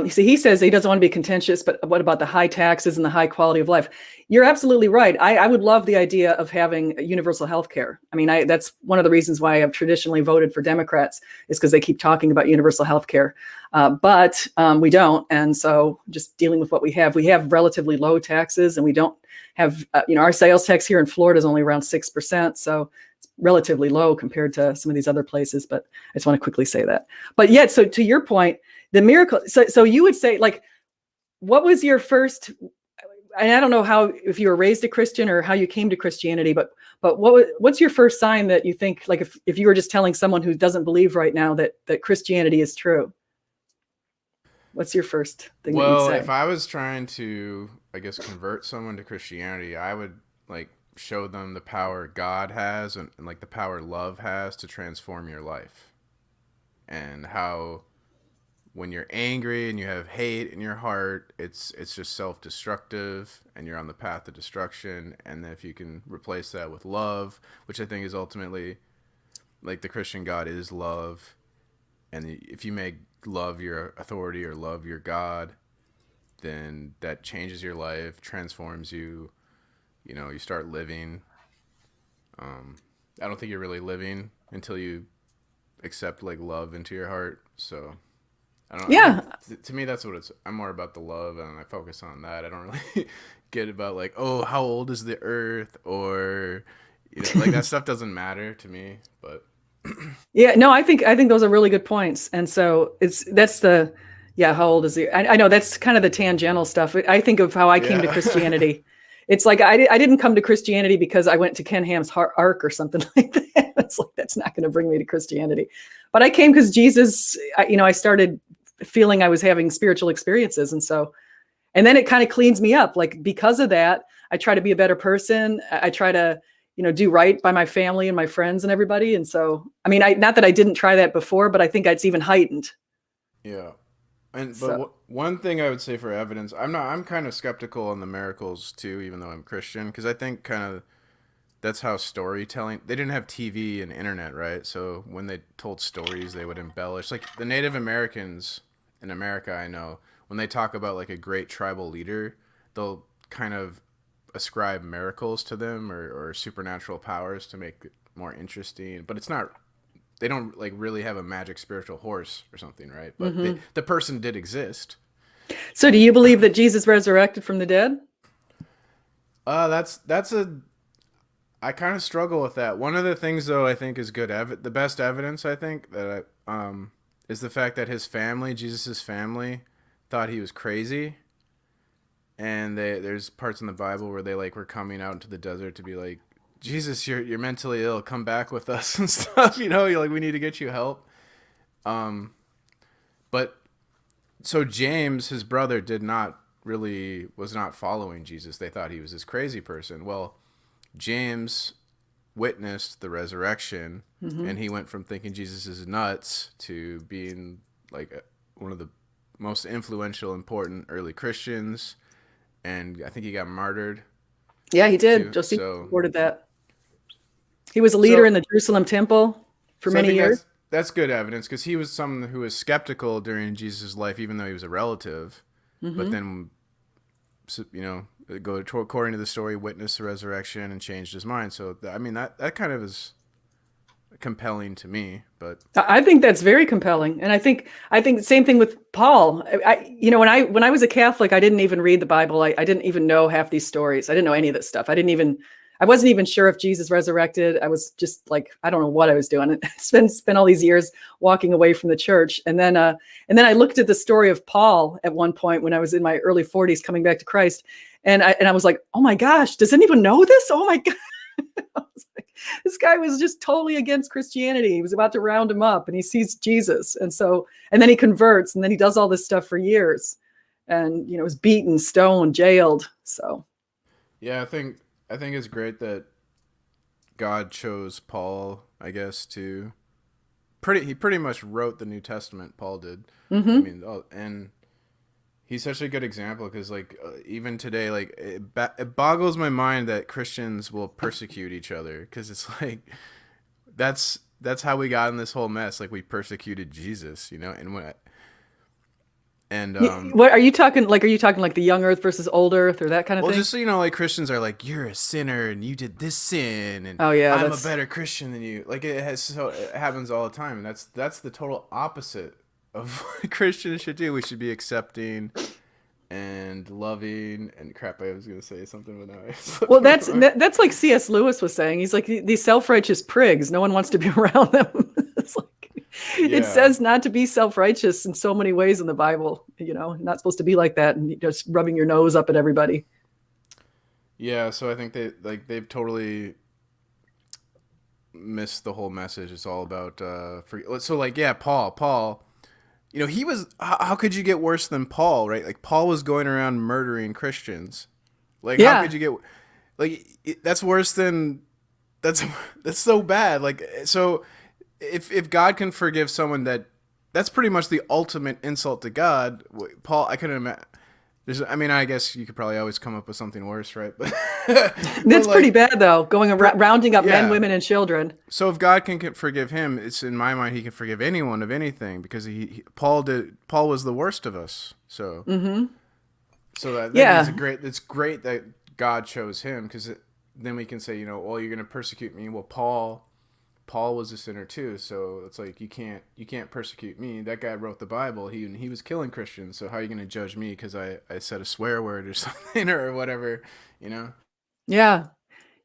He says he doesn't want to be contentious, but what about the high taxes and the high quality of life? You're absolutely right. I would love the idea of having universal health care. I mean, that's one of the reasons why I've traditionally voted for Democrats, is because they keep talking about universal health care. But we don't. And so just dealing with what we have relatively low taxes, and we don't have, our sales tax here in Florida is only around 6%. So it's relatively low compared to some of these other places. But I just want to quickly say that. But yet, so to your point, the miracle. So you would say, like, what was your first, and I don't know if you were raised a Christian or how you came to Christianity, but what's your first sign that you think, like, if you were just telling someone who doesn't believe right now that Christianity is true? What's your first thing? Well, that you'd say? If I was trying to, I guess, convert someone to Christianity, I would, like, show them the power God has and like the power love has to transform your life, and how when you're angry and you have hate in your heart, it's just self-destructive and you're on the path to destruction. And if you can replace that with love, which I think is ultimately, like, the Christian God is love, and if you make love your authority or love your God, then that changes your life, transforms you. You know, you start living. I don't think you're really living until you accept, like, love into your heart. So I don't know. Yeah. To me, that's what it's. I'm more about the love, and I focus on that. I don't really get about, like, oh, how old is the earth, or, you know, like, that stuff doesn't matter to me. But Yeah, no, I think those are really good points. And so how old is he? I know that's kind of the tangential stuff. I think of how I came to Yeah. Christianity. It's like I didn't come to Christianity because I went to Ken Ham's Ark or something like that. It's like, that's not going to bring me to Christianity. But I came because Jesus, I started feeling I was having spiritual experiences. And then it kind of cleans me up. Like, because of that, I try to be a better person. I try to, do right by my family and my friends and everybody. And so, I mean, not that I didn't try that before, but I think it's even heightened. yeah. But So, one thing I would say for evidence, I'm kind of skeptical on the miracles too, even though I'm Christian, because I think kind of that's how storytelling. They didn't have TV and internet, right? So when they told stories, they would embellish. Like, the Native Americans in America, I know, when they talk about, like, a great tribal leader, they'll kind of ascribe miracles to them, or supernatural powers to make it more interesting. But it's not. They don't, like, really have a magic spiritual horse or something, right? But the person did exist. so do you believe that Jesus resurrected from the dead? I kind of struggle with that. One of the things, though, I think is the best evidence, I think, that is the fact that his family, Jesus's family, thought he was crazy. And there's parts in the Bible where they, like, were coming out into the desert to be like, Jesus, you're mentally ill. Come back with us and stuff. You're like, we need to get you help. But so James, his brother, was not following Jesus. They thought he was this crazy person. Well, James witnessed the resurrection, and he went from thinking Jesus is nuts to being, like, one of the most influential, important early Christians. And I think he got martyred. Yeah, he did. too. Josephus So reported that. He was a leader in the Jerusalem temple for So I many think years. that's good evidence, because he was someone who was skeptical during Jesus' life, even though he was a relative. But then, according to the story, witnessed the resurrection and changed his mind. So I mean, that kind of is compelling to me. But I think that's very compelling, and I think the same thing with Paul. When I was a Catholic, I didn't even read the Bible. I didn't even know half these stories. I didn't know any of this stuff. I wasn't even sure if Jesus resurrected. I was just like, I don't know what I was doing. Spent all these years walking away from the church, and then I looked at the story of Paul at one point when I was in my early 40s, coming back to Christ, and I was like, oh my gosh, does anyone know this? Oh my God. I was like, this guy was just totally against Christianity. He was about to round him up, and he sees Jesus. And then he converts, and then he does all this stuff for years, and, was beaten, stoned, jailed. So, yeah, I think it's great that God chose Paul, I guess, he pretty much wrote the New Testament. Paul did. I mean, and he's such a good example, because, like, even today, like, it boggles my mind that Christians will persecute each other, because it's like that's how we got in this whole mess. Like, we persecuted Jesus, what are you talking? Like, are you talking like the young Earth versus old Earth, or that kind of well, thing? just so you know, like, Christians are like, you're a sinner and you did this sin, and Oh yeah, I'm a better Christian than you. Like, it happens all the time, and that's the total opposite of what Christians should do. We should be accepting and loving and crap. I was gonna say something, but now Well, that's like C.S. Lewis was saying. He's like, these self-righteous prigs. No one wants to be around them. It's like, it says not to be self-righteous in so many ways in the Bible. Not supposed to be like that, and just rubbing your nose up at everybody. Yeah, so I think they've totally missed the whole message. It's all about Paul. He was. How could you get worse than Paul, right? Like, Paul was going around murdering Christians. Like, how could you get? Like, that's worse than. That's so bad. Like, so if God can forgive someone that that's pretty much the ultimate insult to God. Paul, I couldn't imagine. I mean, I guess you could probably always come up with something worse, right? But That's pretty bad, though, going around rounding up men, women, and children. So if God can forgive him, it's in my mind he can forgive anyone of anything, because Paul was the worst of us. So so it's great that God chose him, because then we can say, well, you're going to persecute me. Well, Paul was a sinner too, so it's like you can't persecute me. That guy wrote the Bible. He was killing Christians. So how are you going to judge me because I said a swear word or something or whatever, Yeah.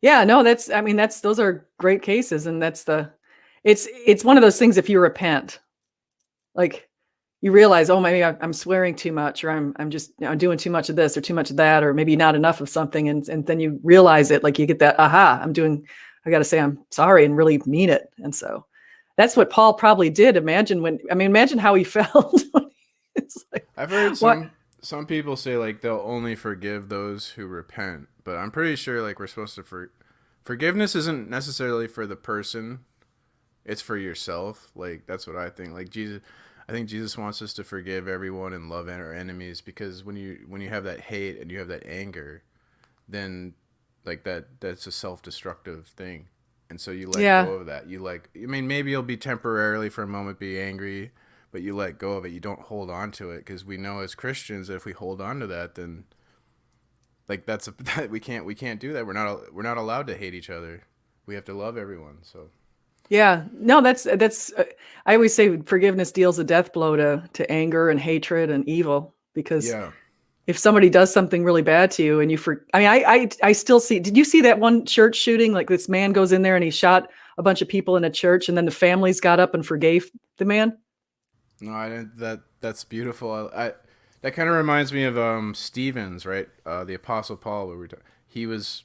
Yeah, no, those are great cases, and it's one of those things. If you repent, like, you realize, oh, maybe I'm swearing too much, or I'm just doing too much of this or too much of that, or maybe not enough of something, and then you realize it, like you get that aha, I got to say I'm sorry and really mean it. And so that's what Paul probably did. Imagine how he felt. It's like, I've heard some people say like they'll only forgive those who repent, but I'm pretty sure like we're supposed to forgiveness isn't necessarily for the person, it's for yourself. Like that's what I think. Like I think Jesus wants us to forgive everyone and love our enemies, because when you have that hate and you have that anger, then like that's a self-destructive thing. And so you let go of that. Maybe you'll be temporarily for a moment be angry, but you let go of it. You don't hold on to it, because we know as Christians that if we hold on to that, then like we can't do that. We're not allowed to hate each other. We have to love everyone. So yeah, no, that's I always say forgiveness deals a death blow to anger and hatred and evil, because if somebody does something really bad to you and I still see, did you see that one church shooting? Like this man goes in there and he shot a bunch of people in a church, and then the families got up and forgave the man. No, I didn't. That's beautiful. That kind of reminds me of Stevens, right? The Apostle Paul, where he was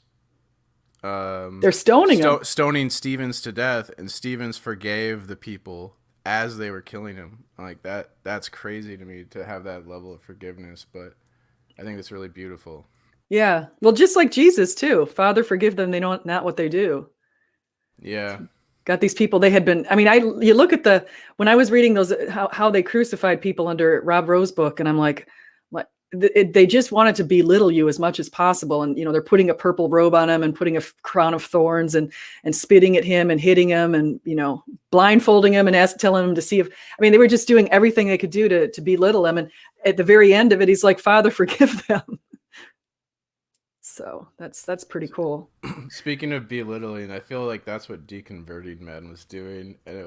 they're stoning him. Stoning Stevens to death, and Stevens forgave the people as they were killing him. Like that's crazy to me, to have that level of forgiveness, but I think it's really beautiful. Yeah. Well, just like Jesus too. Father, forgive them. They know not what they do. Yeah. Got these people, they had been, you look at when I was reading those, how they crucified people under Rob Rowe's book, and I'm like, they just wanted to belittle you as much as possible. And, they're putting a purple robe on him and putting a crown of thorns and spitting at him and hitting him and, blindfolding him and telling him to see if, they were just doing everything they could do to belittle him. And at the very end of it, he's like, Father, forgive them. So that's pretty cool. Speaking of belittling, I feel like that's what Deconverting Man was doing. And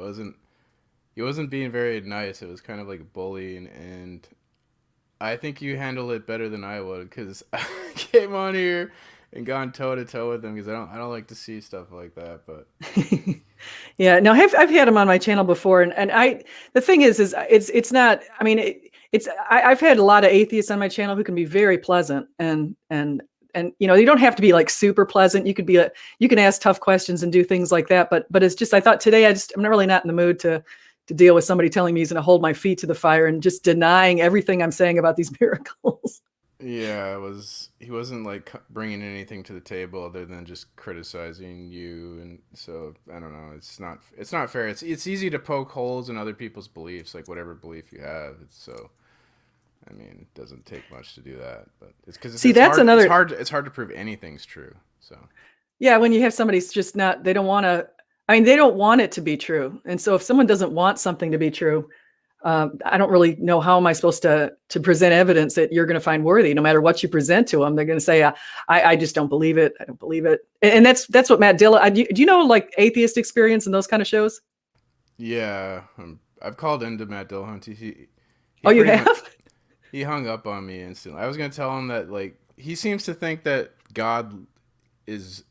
he wasn't being very nice. It was kind of like bullying, and I think you handle it better than I would, because I came on here and gone toe to toe with him, because I don't like to see stuff like that. But yeah, no, I've had him on my channel before, and the thing is it's not. I've had a lot of atheists on my channel who can be very pleasant, and you don't have to be like super pleasant. You can ask tough questions and do things like that. But it's just, I thought today I'm really not in the mood to deal with somebody telling me he's going to hold my feet to the fire and just denying everything I'm saying about these miracles. Yeah, he wasn't like bringing anything to the table other than just criticizing you, and so I don't know. It's not fair. It's easy to poke holes in other people's beliefs, like whatever belief you have. It doesn't take much to do that, but it's because it's hard to prove anything's true. So yeah, when you have somebody's just not, they don't want to. They don't want it to be true, and so if someone doesn't want something to be true, I don't really know how am I supposed to present evidence that you're going to find worthy. No matter what you present to them, they're going to say, "I just don't believe it. I don't believe it." And that's what Matt Dillon. Do you know like Atheist Experience and those kind of shows? Yeah, I've called into Matt Dillon. You have? He hung up on me instantly. I was going to tell him that like he seems to think that God is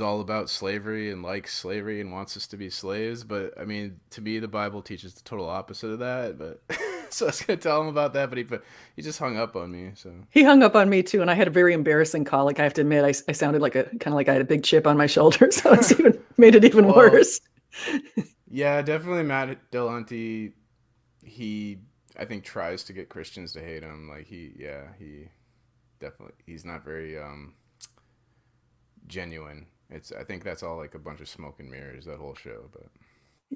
all about slavery and likes slavery and wants us to be slaves, but to me the Bible teaches the total opposite of that. But so I was going to tell him about that, but he just hung up on me. So he hung up on me too, and I had a very embarrassing call. Like I have to admit, I sounded like I had a big chip on my shoulder, so it's even made it even worse. Yeah, definitely Matt Dillon. He I think tries to get Christians to hate him. Like he's not very genuine. I think that's all like a bunch of smoke and mirrors, that whole show. But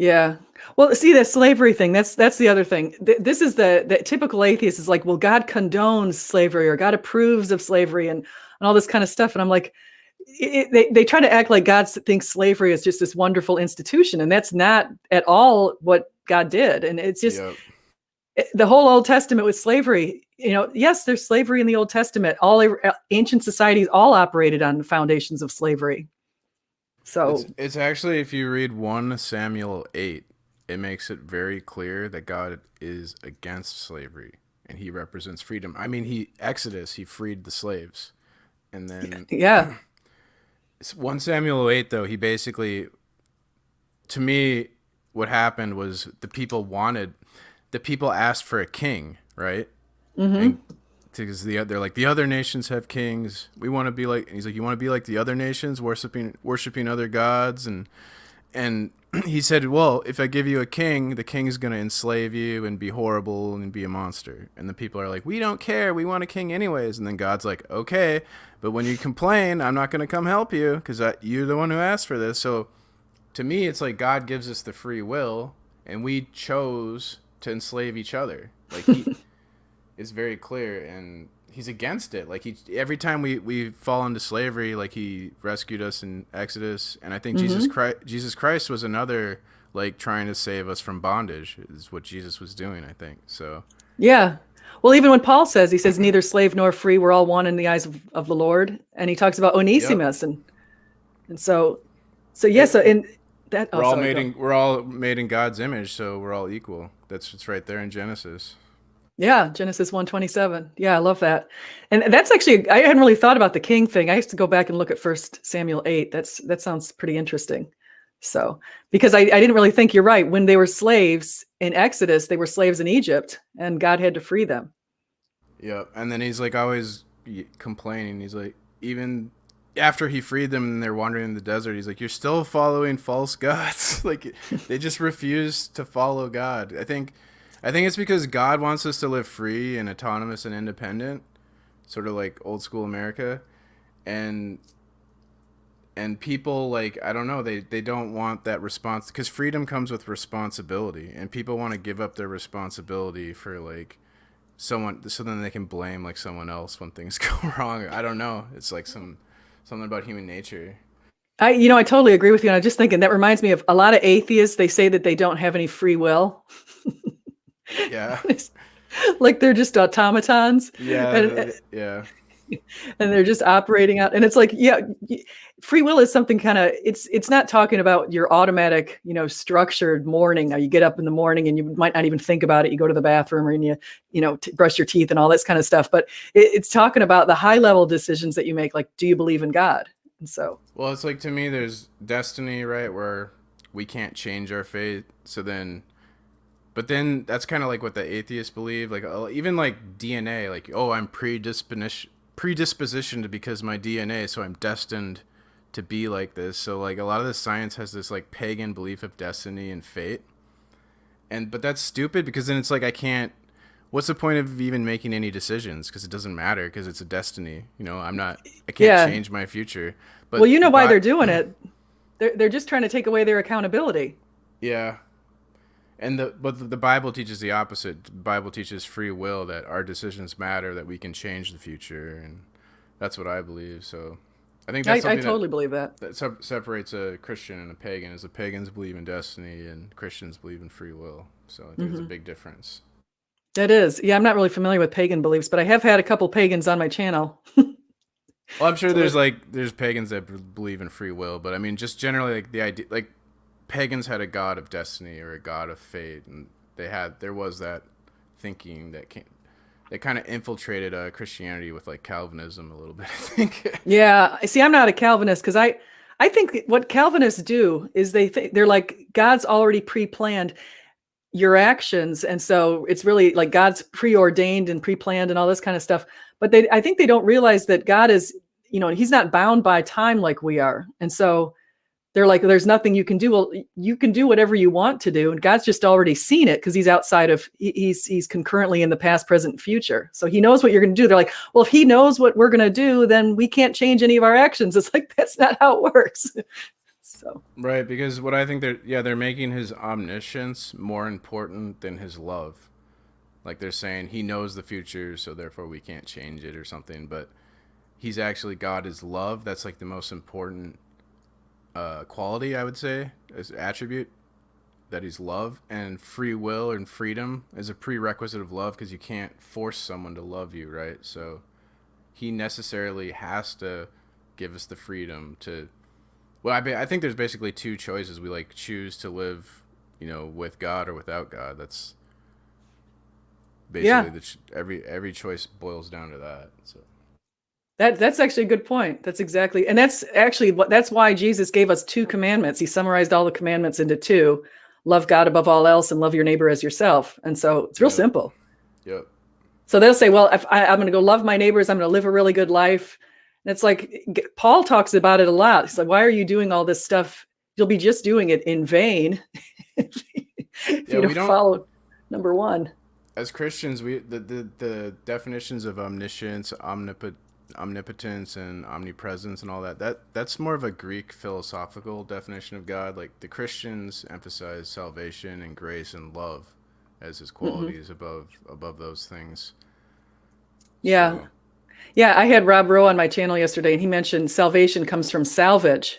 Yeah. Well, see, the slavery thing, that's the other thing. This is the typical atheist is like, well, God condones slavery or God approves of slavery and all this kind of stuff. And I'm like, they try to act like God thinks slavery is just this wonderful institution. And that's not at all what God did. And it's just Yep. the whole Old Testament with slavery. Yes, there's slavery in the Old Testament. All ancient societies all operated on the foundations of slavery. So it's actually, if you read 1 Samuel 8, it makes it very clear that God is against slavery and he represents freedom. I mean, Exodus, he freed the slaves. And then yeah. 1 Samuel 8, though, he basically, to me, what happened was the people asked for a king, right? Mm-hmm. Because they're like, the other nations have kings. We want to be like, and he's like, you want to be like the other nations, worshiping other gods, and he said, well, if I give you a king, the king is going to enslave you and be horrible and be a monster. And the people are like, we don't care. We want a king anyways. And then God's like, okay, but when you complain, I'm not going to come help you because you're the one who asked for this. So to me, it's like God gives us the free will and we chose to enslave each other. Like he is very clear and he's against it. Like every time we fall into slavery, like he rescued us in Exodus. And I think Jesus Christ was another, like, trying to save us from bondage is what Jesus was doing, I think. So yeah. Well, even when Paul says, he says, neither slave nor free, we're all one in the eyes of the Lord. And he talks about Onesimus. Yep. And so yes. So in that, we're all made in God's image. So we're all equal. That's what's right there in Genesis. Yeah, Genesis 1:27. Yeah, I love that. And that's actually, I hadn't really thought about the king thing. I used to go back and look at 1 Samuel 8. That sounds pretty interesting. So, because I didn't really think, you're right. When they were slaves in Exodus, they were slaves in Egypt and God had to free them. Yeah. And then he's like always complaining. He's like, even after he freed them and they're wandering in the desert, he's like, you're still following false gods. Like they just refuse to follow God. I think it's because God wants us to live free and autonomous and independent, sort of like old school America. And people, like, I don't know, they don't want that response, because freedom comes with responsibility, and people want to give up their responsibility for, like, someone, so then they can blame, like, someone else when things go wrong. I don't know. It's like something about human nature. I totally agree with you. And I'm just thinking, that reminds me of a lot of atheists. They say that they don't have any free will. Yeah. Like they're just automatons. Yeah. Yeah. And they're just operating out. And it's like, yeah, free will is something kind of, it's not talking about your automatic, structured morning. Now you get up in the morning and you might not even think about it. You go to the bathroom or you brush your teeth and all this kind of stuff. But it's talking about the high level decisions that you make. Like, do you believe in God? And so, well, it's like, to me, there's destiny, right? Where we can't change our fate. But then that's kind of like what the atheists believe. Like, even like DNA, like, oh, I'm predispositioned because my DNA, so I'm destined to be like this. So like a lot of the science has this like pagan belief of destiny and fate. But that's stupid, because then it's like, what's the point of even making any decisions? Because it doesn't matter, because it's a destiny. I can't change my future. But well, why they're doing it. They're just trying to take away their accountability. Yeah. But the Bible teaches the opposite. The Bible teaches free will, that our decisions matter, that we can change the future, and that's what I believe. So I think that's something I totally believe that. That separates a Christian and a pagan, is the pagans believe in destiny and Christians believe in free will. So I think there's a big difference. That is. Yeah, I'm not really familiar with pagan beliefs, but I have had a couple pagans on my channel. Well, I'm sure there's pagans that believe in free will, but I mean, just generally, like, the idea, like, pagans had a god of destiny or a god of fate, and there was that thinking that kind of infiltrated Christianity with, like, Calvinism a little bit, I think. Yeah, see, I'm not a Calvinist, because I think what Calvinists do is they're like, God's already pre-planned your actions, and so it's really like God's preordained and pre-planned and all this kind of stuff. But I think they don't realize that God is, he's not bound by time like we are, and so they're like, there's nothing you can do. Well, you can do whatever you want to do. And God's just already seen it, because he's outside of, he's concurrently in the past, present, future. So he knows what you're going to do. They're like, well, if he knows what we're going to do, then we can't change any of our actions. It's like, that's not how it works. So Right, because what I think they're making his omniscience more important than his love. Like they're saying he knows the future, so therefore we can't change it or something. But he's actually God is love. That's like the most important quality, I would say, as attribute, that he's love. And free will and freedom is a prerequisite of love, because you can't force someone to love you, right? So he necessarily has to give us the freedom to. Well, I think there's basically two choices. We like choose to live, with God or without God. That's basically every choice boils down to that. So that's actually a good point. That's exactly, and that's why Jesus gave us 2 commandments. He summarized all the commandments into 2: love God above all else and love your neighbor as yourself. And so it's real simple. Yep. So they'll say, well, if I'm going to go love my neighbors, I'm going to live a really good life. And it's like, Paul talks about it a lot. He's like, why are you doing all this stuff? You'll be just doing it in vain if you don't follow number 1. As Christians, the definitions of omniscience, omnipotence, and omnipresence and all that's more of a Greek philosophical definition of God. Like the Christians emphasize salvation and grace and love as his qualities above those things. Yeah. So. Yeah, I had Rob Rowe on my channel yesterday, and he mentioned salvation comes from salvage.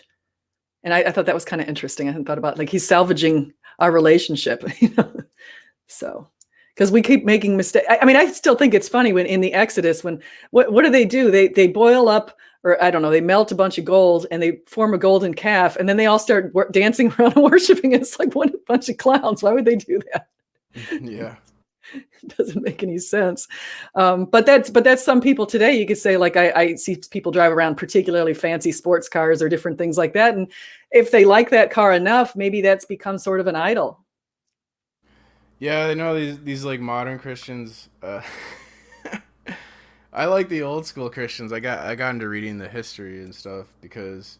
And I thought that was kind of interesting. I hadn't thought about, like, he's salvaging our relationship, So, because we keep making mistakes. I mean, I still think it's funny when in the Exodus, when what do? They boil up, or I don't know, they melt a bunch of gold and they form a golden calf, and then they all start dancing around and worshiping. It's like a bunch of clowns. Why would they do that? Yeah. It doesn't make any sense. But that's some people today. You could say, like, I see people drive around particularly fancy sports cars or different things like that. And if they like that car enough, maybe that's become sort of an idol. Yeah, I know these like modern Christians. I like the old school Christians. I got into reading the history and stuff, because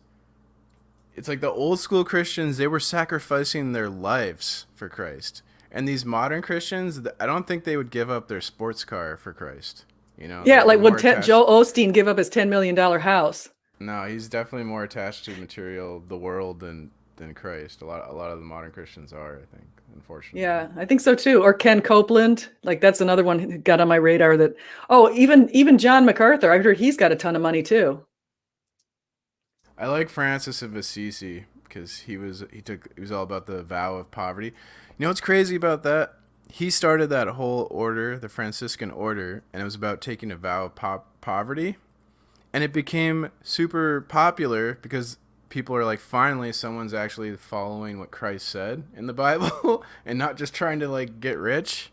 it's like the old school Christians, they were sacrificing their lives for Christ. And these modern Christians, I don't think they would give up their sports car for Christ. Yeah, like would Joel Osteen give up his $10 million house? No, he's definitely more attached to material, the world, than Christ. A lot of the modern Christians are, I think, unfortunately. Yeah, I think so too. Or Ken Copeland, like that's another one who got on my radar. That even John MacArthur, I heard he's got a ton of money too. I like Francis of Assisi, because he was all about the vow of poverty. You know what's crazy about that? He started that whole order, the Franciscan order, and it was about taking a vow of poverty. And it became super popular because people are like, finally, someone's actually following what Christ said in the Bible and not just trying to like get rich.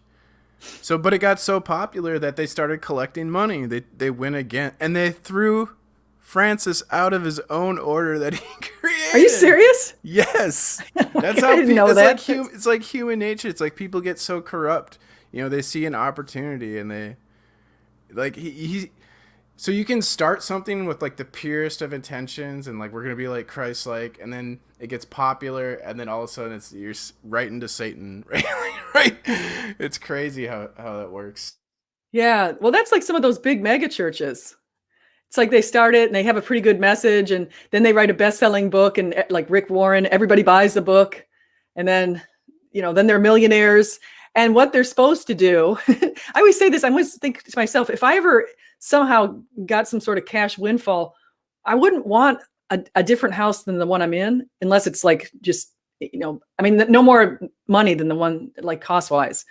So, but it got so popular that they started collecting money. They went again, and they threw Francis out of his own order that he created. Are you serious? Yes. That's how it's like human nature. It's like people get so corrupt. They see an opportunity and they like he so you can start something with like the purest of intentions and like we're going to be like Christ-like, and then it gets popular, and then all of a sudden you're right into Satan. Right? It's crazy how that works. Yeah. Well, that's like some of those big mega churches. It's like they start it and they have a pretty good message, and then they write a best-selling book, and like Rick Warren, everybody buys the book, and then, then they're millionaires. And what they're supposed to do, I always say this, I always think to myself, if I ever somehow got some sort of cash windfall, I wouldn't want a different house than the one I'm in, unless it's like just, no more money than the one, like cost-wise.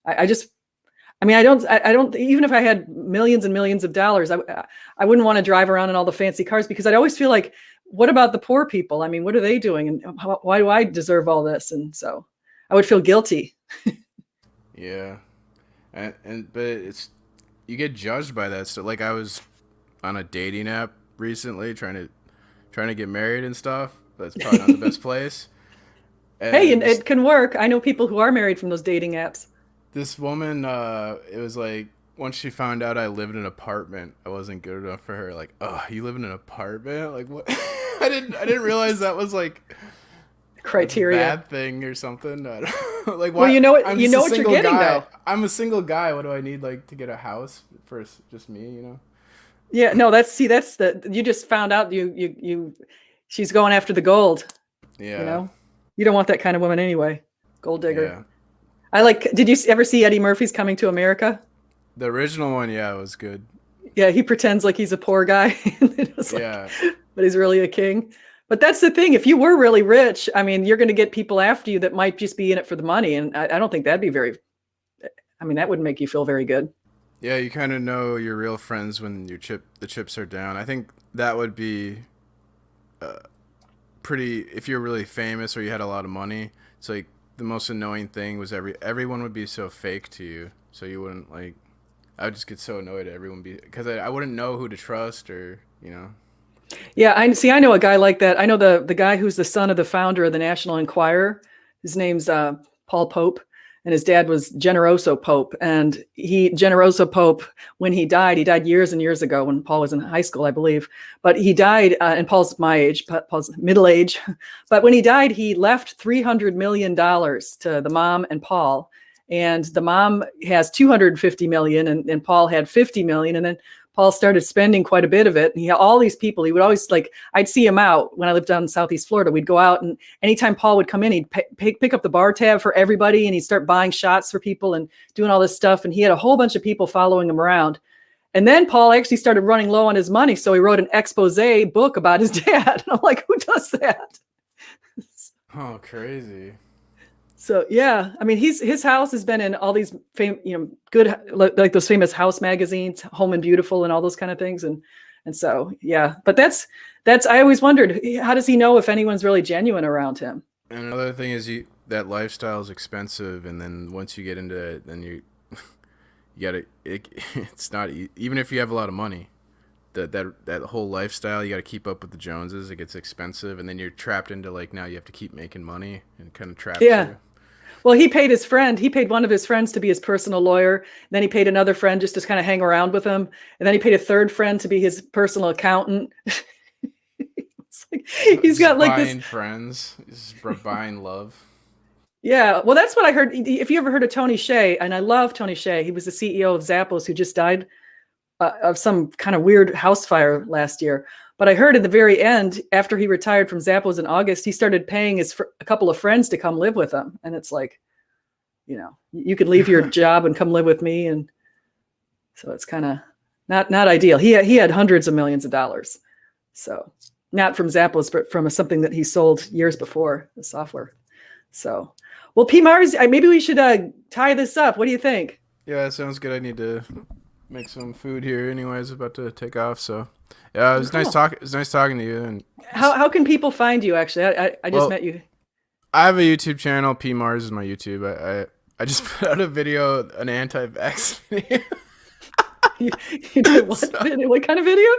I don't, even if I had millions and millions of dollars, I wouldn't want to drive around in all the fancy cars, because I'd always feel like, what about the poor people? I mean, what are they doing? And why do I deserve all this? And so I would feel guilty. Yeah. But you get judged by that. So like I was on a dating app recently trying to get married and stuff. That's probably not the best place. And hey, and it can work. I know people who are married from those dating apps. This woman, it was like, once she found out I lived in an apartment, I wasn't good enough for her. Like, oh, you live in an apartment? Like, what? I didn't realize that was like criteria, a bad thing or something. Like, why? Well, you know what you're getting though. I'm a single guy. What do I need like to get a house for just me? Yeah, no, you just found out she's going after the gold. Yeah. You know, you don't want that kind of woman anyway. Gold digger. Yeah. Did you ever see Eddie Murphy's Coming to America? The original one, yeah, was good. Yeah, he pretends like he's a poor guy, Yeah. but he's really a king. But that's the thing. If you were really rich, I mean, you're going to get people after you that might just be in it for the money. And I don't think that'd be that wouldn't make you feel very good. Yeah, you kind of know your real friends when the chips are down. I think that would be pretty, if you're really famous or you had a lot of money. It's like the most annoying thing was everyone would be so fake to you. So you wouldn't like, I would just get so annoyed at everyone because I wouldn't know who to trust or, you know. Yeah, I know a guy like that. I know the guy who's the son of the founder of the National Enquirer. His name's Paul Pope, and his dad was Generoso Pope. And Generoso Pope, when he died years and years ago when Paul was in high school, I believe. But he died, and Paul's my age, Paul's middle age. But when he died, he left $300 million to the mom and Paul. And the mom has $250 million, and Paul had $50 million, and then Paul started spending quite a bit of it. And he had all these people. He would always I'd see him out when I lived down in Southeast Florida. We'd go out, and anytime Paul would come in, he'd pick up the bar tab for everybody, and he'd start buying shots for people and doing all this stuff. And he had a whole bunch of people following him around. And then Paul actually started running low on his money, so he wrote an expose book about his dad. And I'm like, who does that? Oh, crazy. So yeah, I mean, his house has been in all these good, like those famous house magazines, Home and Beautiful, and all those kind of things, and so yeah. But that's I always wondered, how does he know if anyone's really genuine around him? And another thing is that lifestyle is expensive, and then once you get into it, then you gotta. It's not even if you have a lot of money. That whole lifestyle, you got to keep up with the Joneses. It gets expensive, and then you're trapped into now you have to keep making money and kind of trapped. Yeah. You. Well, he paid one of his friends to be his personal lawyer. Then he paid another friend just to kind of hang around with him. And then he paid a third friend to be his personal accountant. He's got buying friends. He's buying love. Yeah. Well, that's what I heard. If you ever heard of Tony Hsieh, and I love Tony Hsieh, he was the CEO of Zappos, who just died of some kind of weird house fire last year. But I heard at the very end, after he retired from Zappos in August, he started paying a couple of friends to come live with him. And it's like, you could leave your job and come live with me. And so it's kind of not ideal. He had hundreds of millions of dollars. So not from Zappos, but from something that he sold years before, the software. So, well, P. Mars, maybe we should tie this up. What do you think? Yeah, that sounds good. I need to make some food here anyways, about to take off. So yeah, it was nice talking. It was nice talking to you. And how can people find you? Actually, I just met you. I have a YouTube channel. P Mars is my YouTube. I just put out a video, an anti-vax video. You did what? What kind of video?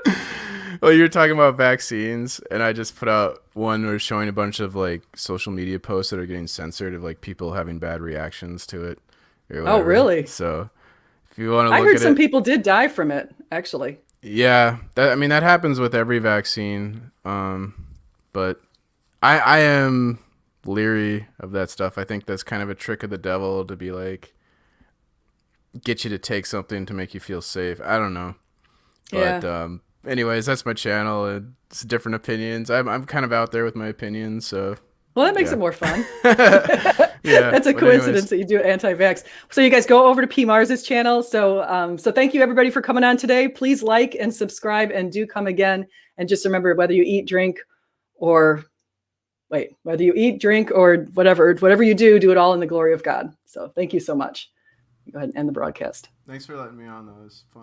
Well, you were talking about vaccines, and I just put out one where showing a bunch of social media posts that are getting censored of people having bad reactions to it. Oh, really? So if you want to, I heard some people did die from it. Actually. Yeah, that happens with every vaccine. But I am leery of that stuff. I think that's kind of a trick of the devil to be get you to take something to make you feel safe. I don't know. But anyways, that's my channel. It's different opinions. I'm kind of out there with my opinions, so well, that makes it more fun. Yeah, that's a coincidence that you do anti-vax. So you guys go over to P. Mars's channel. So thank you everybody for coming on today. Please like and subscribe, and do come again. And just remember, whether you eat, drink, or whatever you do it all in the glory of God. So thank you so much. Go ahead and end the broadcast. Thanks for letting me on. That was fun.